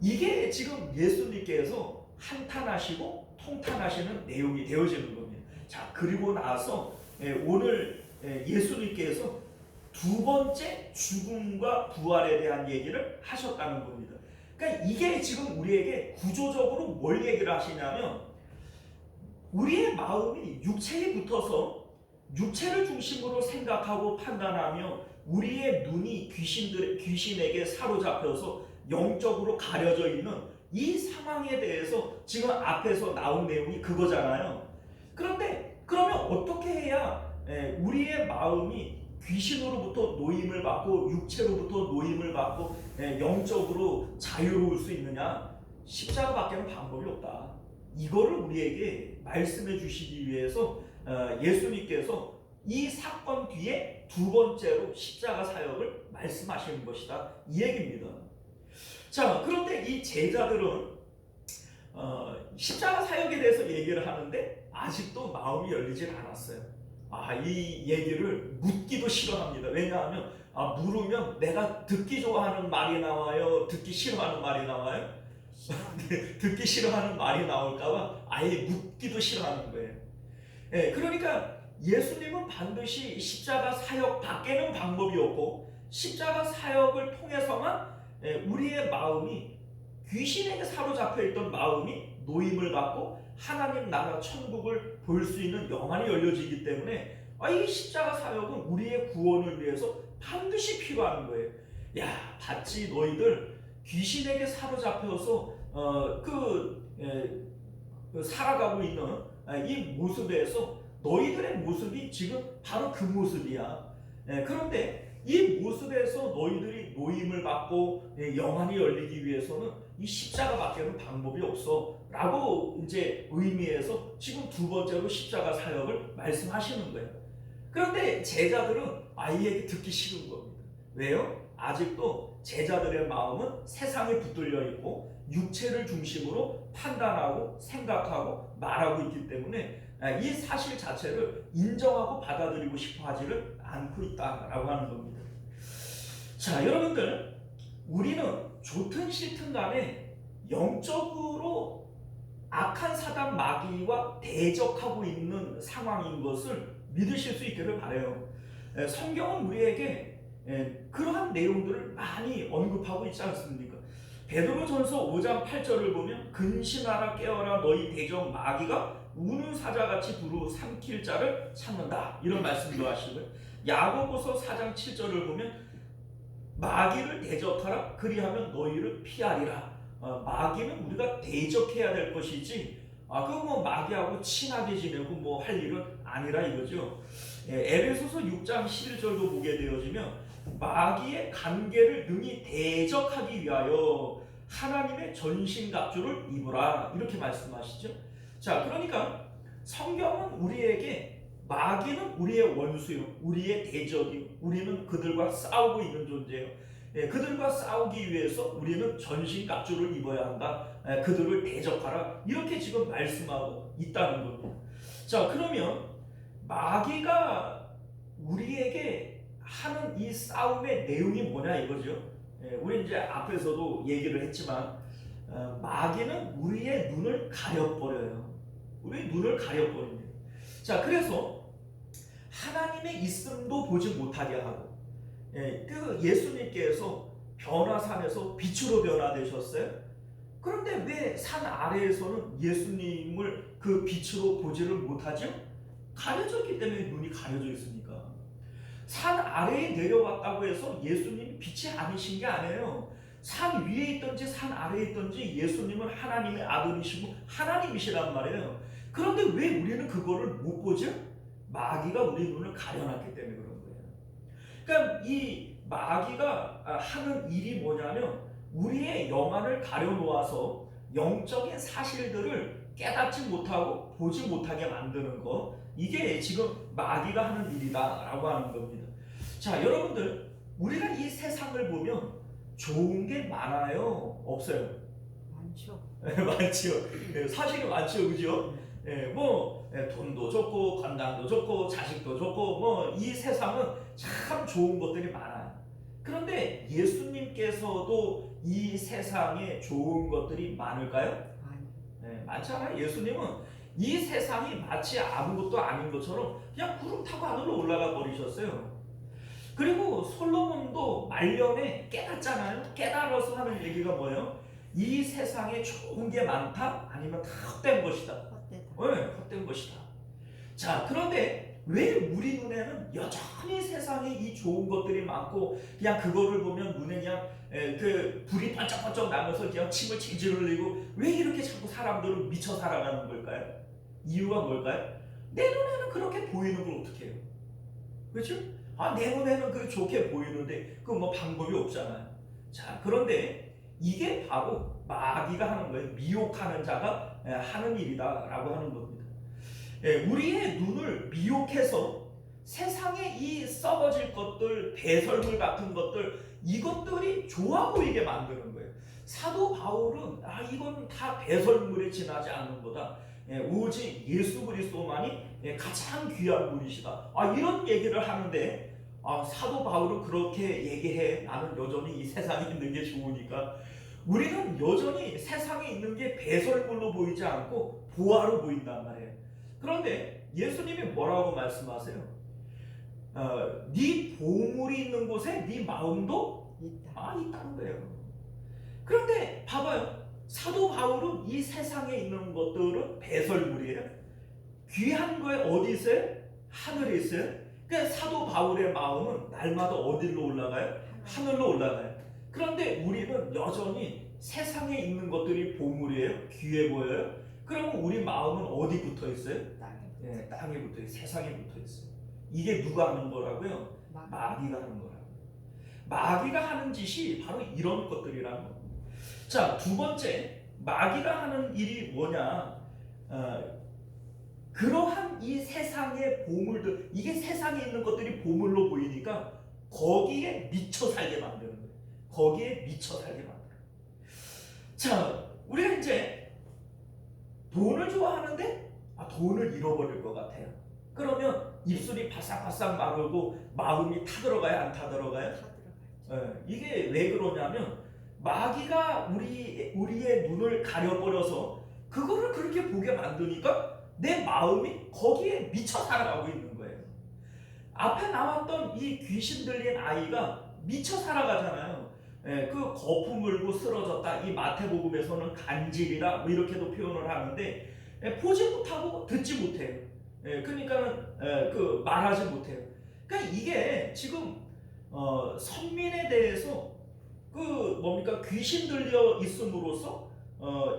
이게 지금 예수님께서 한탄하시고 통탄하시는 내용이 되어지는 겁니다. 자, 그리고 나서 오늘 예수님께서 두 번째 죽음과 부활에 대한 얘기를 하셨다는 겁니다. 그러니까 이게 지금 우리에게 구조적으로 뭘 얘기를 하시냐면, 우리의 마음이 육체에 붙어서 육체를 중심으로 생각하고 판단하며 우리의 눈이 귀신에게 사로잡혀서 영적으로 가려져 있는 이 상황에 대해서 지금 앞에서 나온 내용이 그거잖아요. 그런데 그러면 어떻게 해야 우리의 마음이 귀신으로부터 노임을 받고 육체로부터 노임을 받고 영적으로 자유로울 수 있느냐? 십자가밖에는 방법이 없다. 이거를 우리에게 말씀해 주시기 위해서 예수님께서 이 사건 뒤에 두 번째로 십자가 사역을 말씀하시는 것이다, 이 얘기입니다. 자, 그런데 이 제자들은 십자가 사역에 대해서 얘기를 하는데 아직도 마음이 열리질 않았어요. 이 얘기를 묻기도 싫어합니다. 왜냐하면 물으면 내가 듣기 좋아하는 말이 나와요, 듣기 싫어하는 말이 나와요? 듣기 싫어하는 말이 나올까봐 아예 묻기도 싫어하는 거예요. 그러니까 예수님은 반드시 십자가 사역 밖에는 방법이 없고, 십자가 사역을 통해서만 우리의 마음이, 귀신에게 사로잡혀 있던 마음이 노임을 받고 하나님 나라 천국을 볼 수 있는 영안이 열려지기 때문에 이 십자가 사역은 우리의 구원을 위해서 반드시 필요한 거예요. 야, 봤지 너희들 귀신에게 사로잡혀서 살아가고 있는 이 모습에서 너희들의 모습이 지금 바로 그 모습이야. 그런데 이 모습에서 너희들이 노임을 받고 영안이 열리기 위해서는 이 십자가밖에는 방법이 없어 라고 이제 의미해서 지금 두 번째로 십자가 사역을 말씀하시는 거예요. 그런데 제자들은 이 얘기 듣기 싫은 겁니다. 왜요? 아직도 제자들의 마음은 세상에 붙들려 있고 육체를 중심으로 판단하고 생각하고 말하고 있기 때문에 이 사실 자체를 인정하고 받아들이고 싶어 하지를 않고 있다라고 하는 겁니다. 자, 여러분들, 우리는 좋든 싫든 간에 영적으로 악한 사단 마귀와 대적하고 있는 상황인 것을 믿으실 수 있기를 바라요. 성경은 우리에게 그러한 내용들을 많이 언급하고 있지 않습니까? 베드로전서 5장 8절을 보면 근신하라 깨어라 너희 대적 마귀가 우는 사자같이 두루 삼킬 자를 찾는다, 이런 말씀도 하시고요. 야고보서 4장 7절을 보면 마귀를 대적하라 그리하면 너희를 피하리라. 마귀는 우리가 대적해야 될 것이지 그거 마귀하고 친하게 지내고 뭐 할 일은 아니라 이거죠. 에베소서 6장 11절도 보게 되어지면 마귀의 관계를 능히 대적하기 위하여 하나님의 전신갑주를 입으라, 이렇게 말씀하시죠. 자, 그러니까 성경은 우리에게 마귀는 우리의 원수요, 우리의 대적이요, 우리는 그들과 싸우고 있는 존재예요. 그들과 싸우기 위해서 우리는 전신갑주를 입어야 한다, 그들을 대적하라, 이렇게 지금 말씀하고 있다는 겁니다. 자, 그러면 마귀가 우리에게 하는 이 싸움의 내용이 뭐냐 이거죠. 우리 이제 앞에서도 얘기를 했지만 마귀는 우리의 눈을 가려버려요. 우리의 눈을 가려버립니다. 자, 그래서 하나님의 있음도 보지 못하게 하고, 그 예수님께서 변화산에서 빛으로 변화되셨어요. 그런데 왜 산 아래에서는 예수님을 그 빛으로 보지를 못하죠? 가려졌기 때문에 눈이 가려져 있으니까. 산 아래에 내려왔다고 해서 예수님이 빛이 아니신 게 아니에요. 산 위에 있든지 산 아래에 있든지 예수님은 하나님의 아들이시고 하나님이시란 말이에요. 그런데 왜 우리는 그거를 못 보죠? 마귀가 우리 눈을 가려놨기 때문에 그런 거예요. 그러니까 이 마귀가 하는 일이 뭐냐면 우리의 영안을 가려놓아서 영적인 사실들을 깨닫지 못하고 보지 못하게 만드는 거, 이게 지금 마귀가 하는 일이다라고 하는 겁니다. 자, 여러분들, 우리가 이 세상을 보면 좋은 게 많아요, 없어요? 많죠. 많지요. 예, 사실은 많지요, 그죠? 예, 뭐 돈도 좋고 건강도 좋고 자식도 좋고 뭐 이 세상은 참 좋은 것들이 많아요. 그런데 예수님께서도 이 세상에 좋은 것들이 많을까요? 많이. 많잖아요. 예수님은 이 세상이 마치 아무것도 아닌 것처럼 그냥 구름 타고 하늘로 올라가 버리셨어요. 그리고 솔로몬도 말년에 깨닫잖아요. 깨달아서 하는 얘기가 뭐예요? 이 세상에 좋은 게 많다? 아니면 다 헛된 것이다. 헛되다. 네, 헛된 것이다. 자, 그런데 왜 우리 눈에는 여전히 세상에 이 좋은 것들이 많고 그냥 그거를 보면 눈에 그냥 그 불이 반짝반짝 나면서 그냥 침을 질질 흘리고 왜 이렇게 자꾸 사람들은 미쳐 살아가는 걸까요? 이유가 뭘까요? 내 눈에는 그렇게 보이는 걸 어떻게 해요? 그렇죠? 내 눈에는 그 좋게 보이는데 그 뭐 방법이 없잖아요. 자, 그런데 이게 바로 마귀가 하는 거예요. 미혹하는 자가 하는 일이다라고 하는 겁니다. 우리의 눈을 미혹해서 세상에 이 썩어질 것들, 배설물 같은 것들, 이것들이 좋아 보이게 만드는 거예요. 사도 바울은 이건 다 배설물에 지나지 않는 거다. 오직 예수 그리스도만이 가장 귀한 분이시다. 이런 얘기를 하는데 사도 바울은 그렇게 얘기해. 나는 여전히 이 세상에 있는 게 좋으니까. 우리는 여전히 세상에 있는 게 배설물로 보이지 않고 보화로 보인단 말이에요. 그런데 예수님이 뭐라고 말씀하세요? 네 보물이 있는 곳에 네 마음도 있다는 거예요. 그런데 봐봐요. 사도 바울은 이 세상에 있는 것들은 배설물이에요. 귀한 거에 어디 있어요? 하늘에 있어요. 그러니까 사도 바울의 마음은 날마다 어디로 올라가요? 하늘로 올라가요. 그런데 우리는 여전히 세상에 있는 것들이 보물이에요. 귀해 보여요. 그러면 우리 마음은 어디 붙어 있어요? 땅에 붙어 있어요. 세상에 붙어 있어요. 이게 누가 하는 거라고요? 마귀가 하는 거라고요. 마귀가 하는 짓이 바로 이런 것들이라는 겁니다. 자, 두 번째, 마귀가 하는 일이 뭐냐? 그러한 이 세상의 보물들, 이게 세상에 있는 것들이 보물로 보이니까 거기에 미쳐 살게 만드는 거예요. 거기에 미쳐 살게 만드는 거예요. 자, 우리가 이제 돈을 좋아하는데 돈을 잃어버릴 것 같아요. 그러면 입술이 바싹바싹 마르고 마음이 타들어가요? 안 타들어가요? 이게 왜 그러냐면 마귀가 우리의 눈을 가려버려서 그거를 그렇게 보게 만드니까 내 마음이 거기에 미쳐 살아가고 있는 거예요. 앞에 나왔던 이 귀신 들린 아이가 미쳐 살아가잖아요. 그 거품 물고 쓰러졌다. 이 마태복음에서는 간질이라 뭐 이렇게도 표현을 하는데 보지 못하고 듣지 못해요. 그러니까는 그 말하지 못해요. 그러니까 이게 지금 선민에 대해서 그 뭡니까 귀신 들려 있음으로써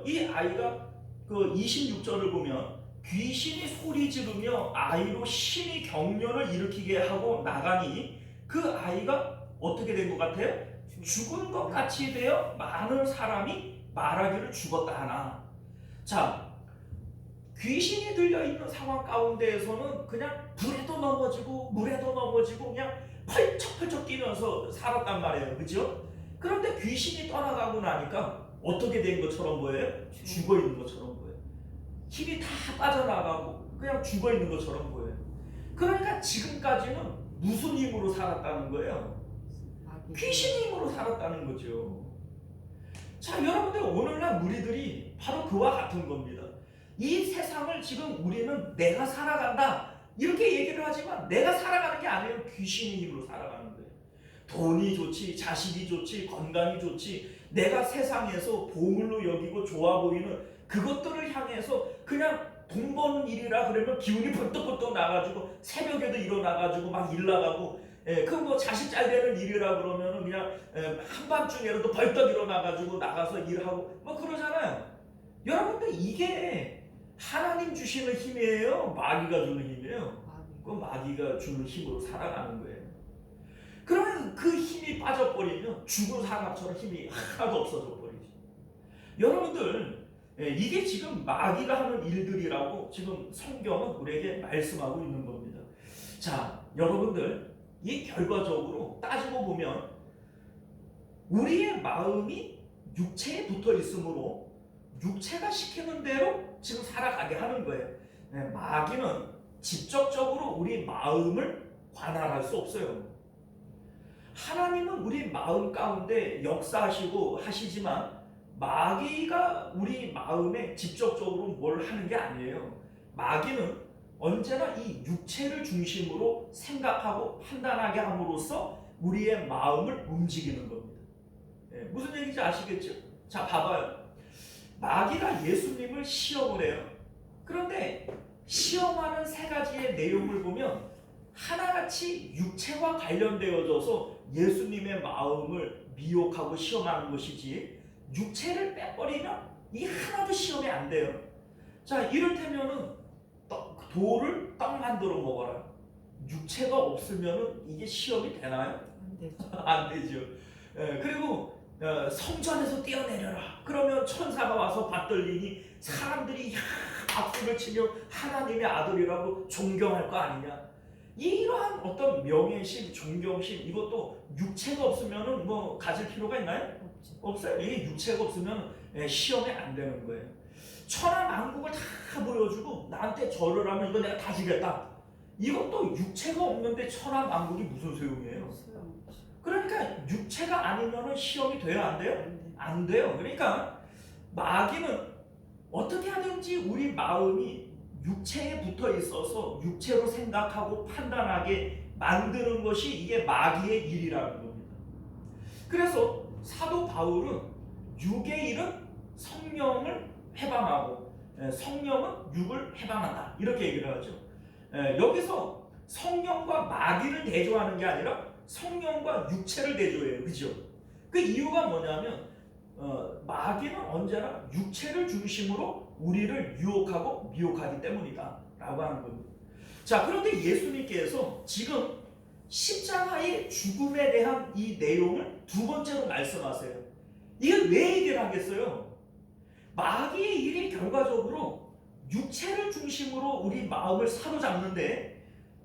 이 아이가 그 26절을 보면 귀신이 소리 지르며 아이로 심히 경련을 일으키게 하고 나가니 그 아이가 어떻게 된 것 같아요? 죽은 것 같이 되어 많은 사람이 말하기를 죽었다 하나. 자, 귀신이 들려있는 상황 가운데에서는 그냥 불에도 넘어지고 물에도 넘어지고 그냥 펄쩍펄쩍 뛰면서 살았단 말이에요. 그죠? 그런데 귀신이 떠나가고 나니까 어떻게 된 것처럼 보여요? 죽어 있는 것처럼 보여요. 힘이 다 빠져나가고 그냥 죽어 있는 것처럼 보여요. 그러니까 지금까지는 무슨 힘으로 살았다는 거예요? 귀신 힘으로 살았다는 거죠. 자, 여러분들 오늘날 우리들이 바로 그와 같은 겁니다. 이 세상을 지금 우리는 내가 살아간다 이렇게 얘기를 하지만 내가 살아가는 게 아니에요. 귀신의 힘으로 살아가는 거예요. 돈이 좋지, 자식이 좋지, 건강이 좋지, 내가 세상에서 보물로 여기고 좋아 보이는 그것들을 향해서 그냥 돈 버는 일이라 그러면 기운이 벌떡벌떡 나가지고 새벽에도 일어나가지고 막 일 나가고 그 뭐 자식 잘 되는 일이라 그러면은 그냥 한밤중에라도 벌떡 일어나가지고 나가서 일하고 뭐 그러잖아요. 여러분들 이게 하나님 주시는 힘이에요? 마귀가 주는 힘이에요? 그 마귀가 주는 힘으로 살아가는 거예요. 그러면 그 힘이 빠져버리면 죽은 사람처럼 힘이 하나도 없어져 버리죠. 여러분들 이게 지금 마귀가 하는 일들이라고 지금 성경은 우리에게 말씀하고 있는 겁니다. 자, 여러분들 이 결과적으로 따지고 보면 우리의 마음이 육체에 붙어 있으므로 육체가 시키는 대로 지금 살아가게 하는 거예요. 마귀는 직접적으로 우리 마음을 관할할 수 없어요. 하나님은 우리 마음 가운데 역사하시고 하시지만 마귀가 우리 마음에 직접적으로 뭘 하는 게 아니에요. 마귀는 언제나 이 육체를 중심으로 생각하고 판단하게 함으로써 우리의 마음을 움직이는 겁니다. 무슨 얘기인지 아시겠죠? 자, 봐봐요. 마귀가 예수님을 시험을 해요. 그런데 시험하는 세 가지의 내용을 보면 하나같이 육체와 관련되어져서 예수님의 마음을 미혹하고 시험하는 것이지, 육체를 빼버리면 이 하나도 시험이 안 돼요. 자, 이를테면은 돌을 떡 만들어 먹어라. 육체가 없으면은 이게 시험이 되나요? 안 되죠. 안 되죠. 그리고 성전에서 뛰어내려라. 그러면 천사가 와서 받들리니 사람들이 박수를 치며 하나님의 아들이라고 존경할 거 아니냐. 이러한 어떤 명예심, 존경심, 이것도 육체가 없으면은 뭐 가질 필요가 있나요? 없어요. 이게 육체가 없으면 시험에 안 되는 거예요. 천하 만국을 다 보여주고 나한테 절을 하면 이거 내가 다 주겠다. 이것도 육체가 없는데 천하 만국이 무슨 소용이에요? 그러니까 육체가 아니면은 시험이 돼요, 안 돼요? 안 돼요. 그러니까 마귀는 어떻게 하든지 우리 마음이 육체에 붙어 있어서 육체로 생각하고 판단하게 만드는 것이 이게 마귀의 일이라는 겁니다. 그래서 사도 바울은 육의 일은 성령을 해방하고 성령은 육을 해방한다, 이렇게 얘기를 하죠. 여기서 성령과 마귀를 대조하는 게 아니라 성령과 육체를 대조해요. 그죠? 그 이유가 뭐냐면 마귀는 언제나 육체를 중심으로 우리를 유혹하고 미혹하기 때문이다 라고 하는 겁니다. 자, 그런데 예수님께서 지금 십자가의 죽음에 대한 이 내용을 두 번째로 말씀하세요. 이게 왜 얘기를 하겠어요? 마귀의 일이 결과적으로 육체를 중심으로 우리 마음을 사로잡는데,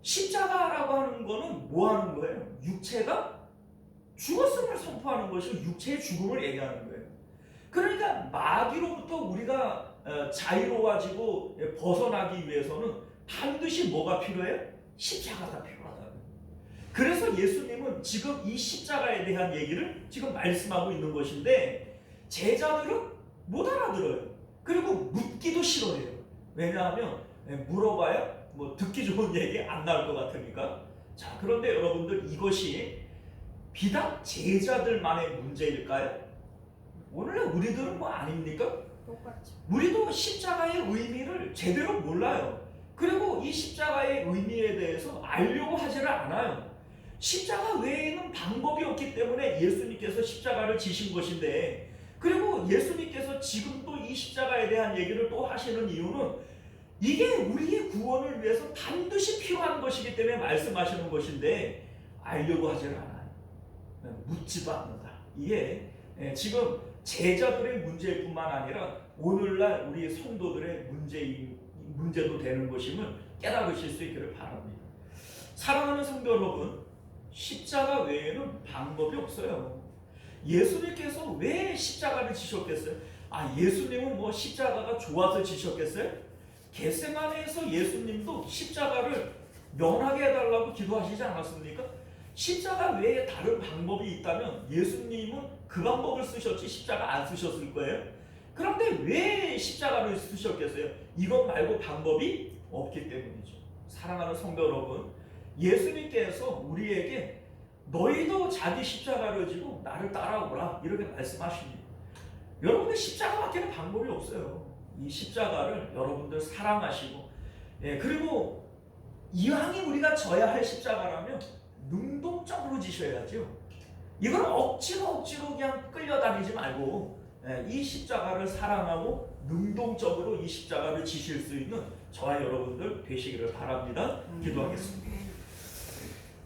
십자가라고 하는 거는 뭐 하는 거예요? 육체가 죽었음을 선포하는 것이 육체의 죽음을 얘기하는 거예요. 그러니까 마귀로부터 우리가 자유로워지고 벗어나기 위해서는 반드시 뭐가 필요해요? 십자가가 필요하다. 그래서 예수님은 지금 이 십자가에 대한 얘기를 지금 말씀하고 있는 것인데, 제자들은 못 알아들어요. 그리고 묻기도 싫어해요. 왜냐하면 물어봐야 뭐 듣기 좋은 얘기 안 나올 것 같으니까. 자, 그런데 여러분들, 이것이 비단 제자들만의 문제일까요? 오늘날 우리들은 뭐 아닙니까? 똑같죠. 우리도 십자가의 의미를 제대로 몰라요. 그리고 이 십자가의 의미에 대해서 알려고 하지를 않아요. 십자가 외에는 방법이 없기 때문에 예수님께서 십자가를 지신 것인데, 그리고 예수님께서 지금 또 이 십자가에 대한 얘기를 또 하시는 이유는 이게 우리의 구원을 위해서 반드시 필요한 것이기 때문에 말씀하시는 것인데, 알려고 하지를 않아요. 묻지도 않는다. 이게 지금 제자들의 문제일 뿐만 아니라 오늘날 우리 성도들의 문제도 되는 것임을 깨달으실 수 있기를 바랍니다. 사랑하는 성도 여러분, 십자가 외에는 방법이 없어요. 예수님께서 왜 십자가를 지셨겠어요? 예수님은 뭐 십자가가 좋아서 지셨겠어요? 겟세마네에서 예수님도 십자가를 면하게 해달라고 기도하시지 않았습니까? 십자가 외에 다른 방법이 있다면 예수님은 그 방법을 쓰셨지 십자가 안 쓰셨을 거예요. 그런데 왜 십자가를 쓰셨겠어요? 이것 말고 방법이 없기 때문이죠. 사랑하는 성도 여러분, 예수님께서 우리에게 너희도 자기 십자가를 지고 나를 따라오라, 이렇게 말씀하십니다. 여러분들 십자가밖에는 방법이 없어요. 이 십자가를 여러분들 사랑하시고, 그리고 이왕이 우리가 져야 할 십자가라면 능동적으로 지셔야죠. 이걸 억지로 그냥 끌려다니지 말고 이 십자가를 사랑하고 능동적으로 이 십자가를 지실 수 있는 저와 여러분들 되시기를 바랍니다. 기도하겠습니다.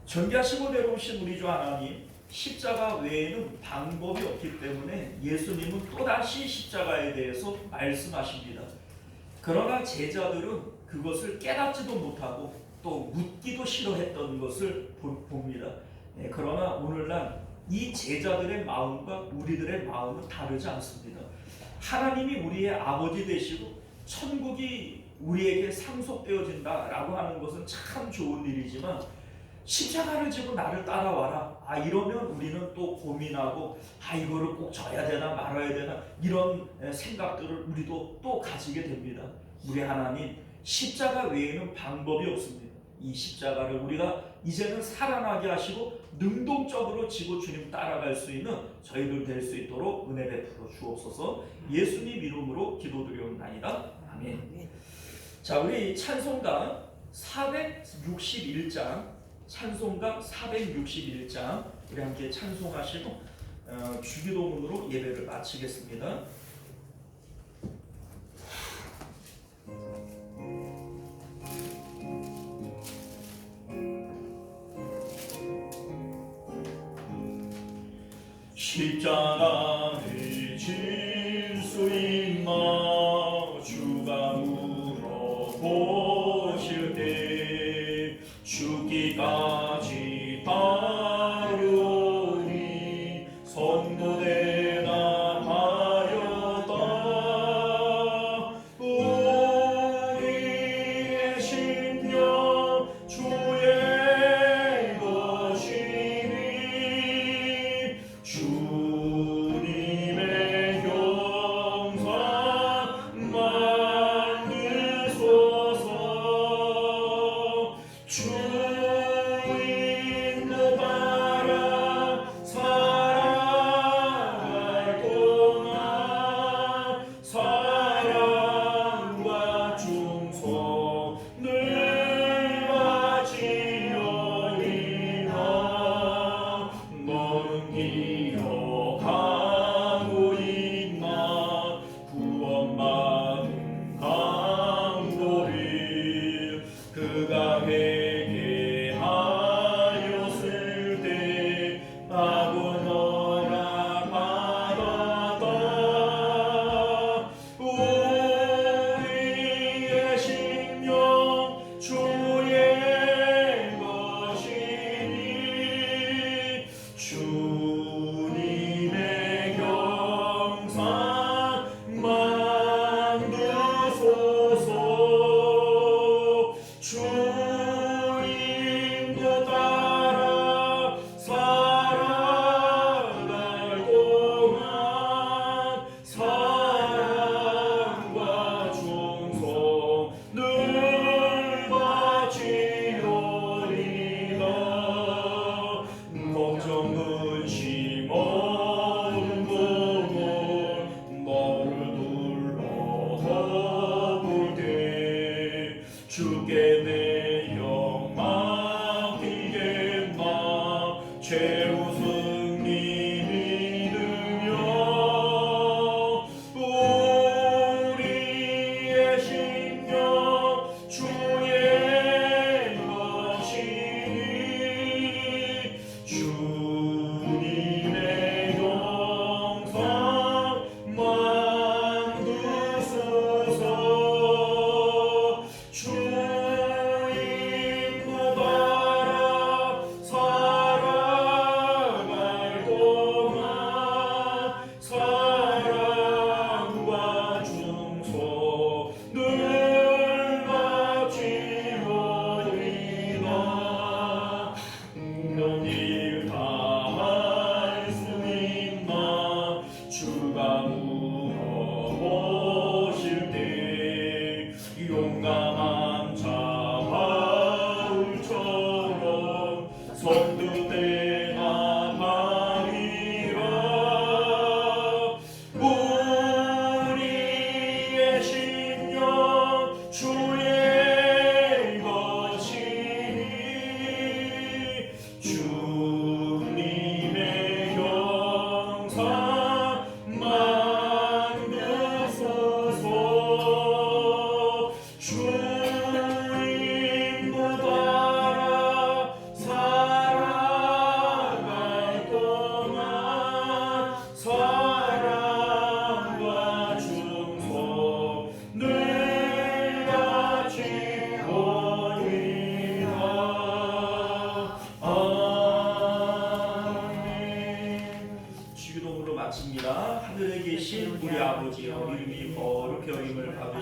존귀하시고 내려오신 우리 주 하나님, 십자가 외에는 방법이 없기 때문에 예수님은 또다시 십자가에 대해서 말씀하십니다. 그러나 제자들은 그것을 깨닫지도 못하고 또 묻기도 싫어했던 것을 봅니다. 그러나 오늘날 이 제자들의 마음과 우리들의 마음은 다르지 않습니다. 하나님이 우리의 아버지 되시고 천국이 우리에게 상속되어진다라고 하는 것은 참 좋은 일이지만 십자가를 지고 나를 따라와라. 이러면 우리는 또 고민하고 이거를 꼭 져야 되나 말아야 되나 이런 생각들을 우리도 또 가지게 됩니다. 우리 하나님 십자가 외에는 방법이 없습니다. 이 십자가를 우리가 이제는 살아나게 하시고 능동적으로 지고 주님 따라갈 수 있는 저희들 될 수 있도록 은혜 베풀어 주옵소서. 예수님 이름으로 기도드리옵나이다. 아멘. 자, 우리 찬송가 461장 찬송가 461장 우리 함께 찬송하시고 주기도문으로 예배를 마치겠습니다. 십자가를 질 수 있나 주가 물어보실 때 죽기까지 따르니 선고되나 하였다. 우리의 심령 주의 것이니 주님의 형상 만드소서. 주인도 따라 살아갈 동안 사랑과 충성을 바치려니나 너는 기억하고 있나 구원받은 강도를 그가 회개하였을 때 아군 허락받았다. 우리의 심령 주의 것이니 주님의 형상 만드소서. 주인도 따라 살아갈 동안 사랑과 충성을 바치려니나 걱정 근심 어둠 동을 너를 둘러덮을 때 주께 내 영 맡기겠나 최후 승리 믿으며 우리의 심령 주의 것이니 주님의 형상 만드소서. 주인도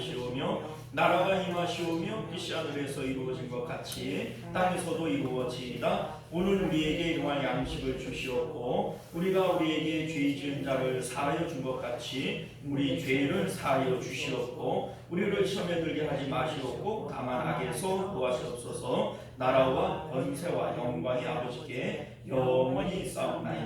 되시오며 나라가 임하시오며 뜻이 하늘에서 이루어진 것 같이 땅에서도 이루어지이다. 오늘 우리에게 일용할 양식을 주시옵고 우리가 우리에게 죄 지은 자를 사하여 준 것 같이 우리 죄를 사하여 주시옵고 우리를 시험에 들게 하지 마시옵고 다만 악에서 구하시옵소서. 나라와 권세와 영광이 아버지께 영원히 있사옵나이다.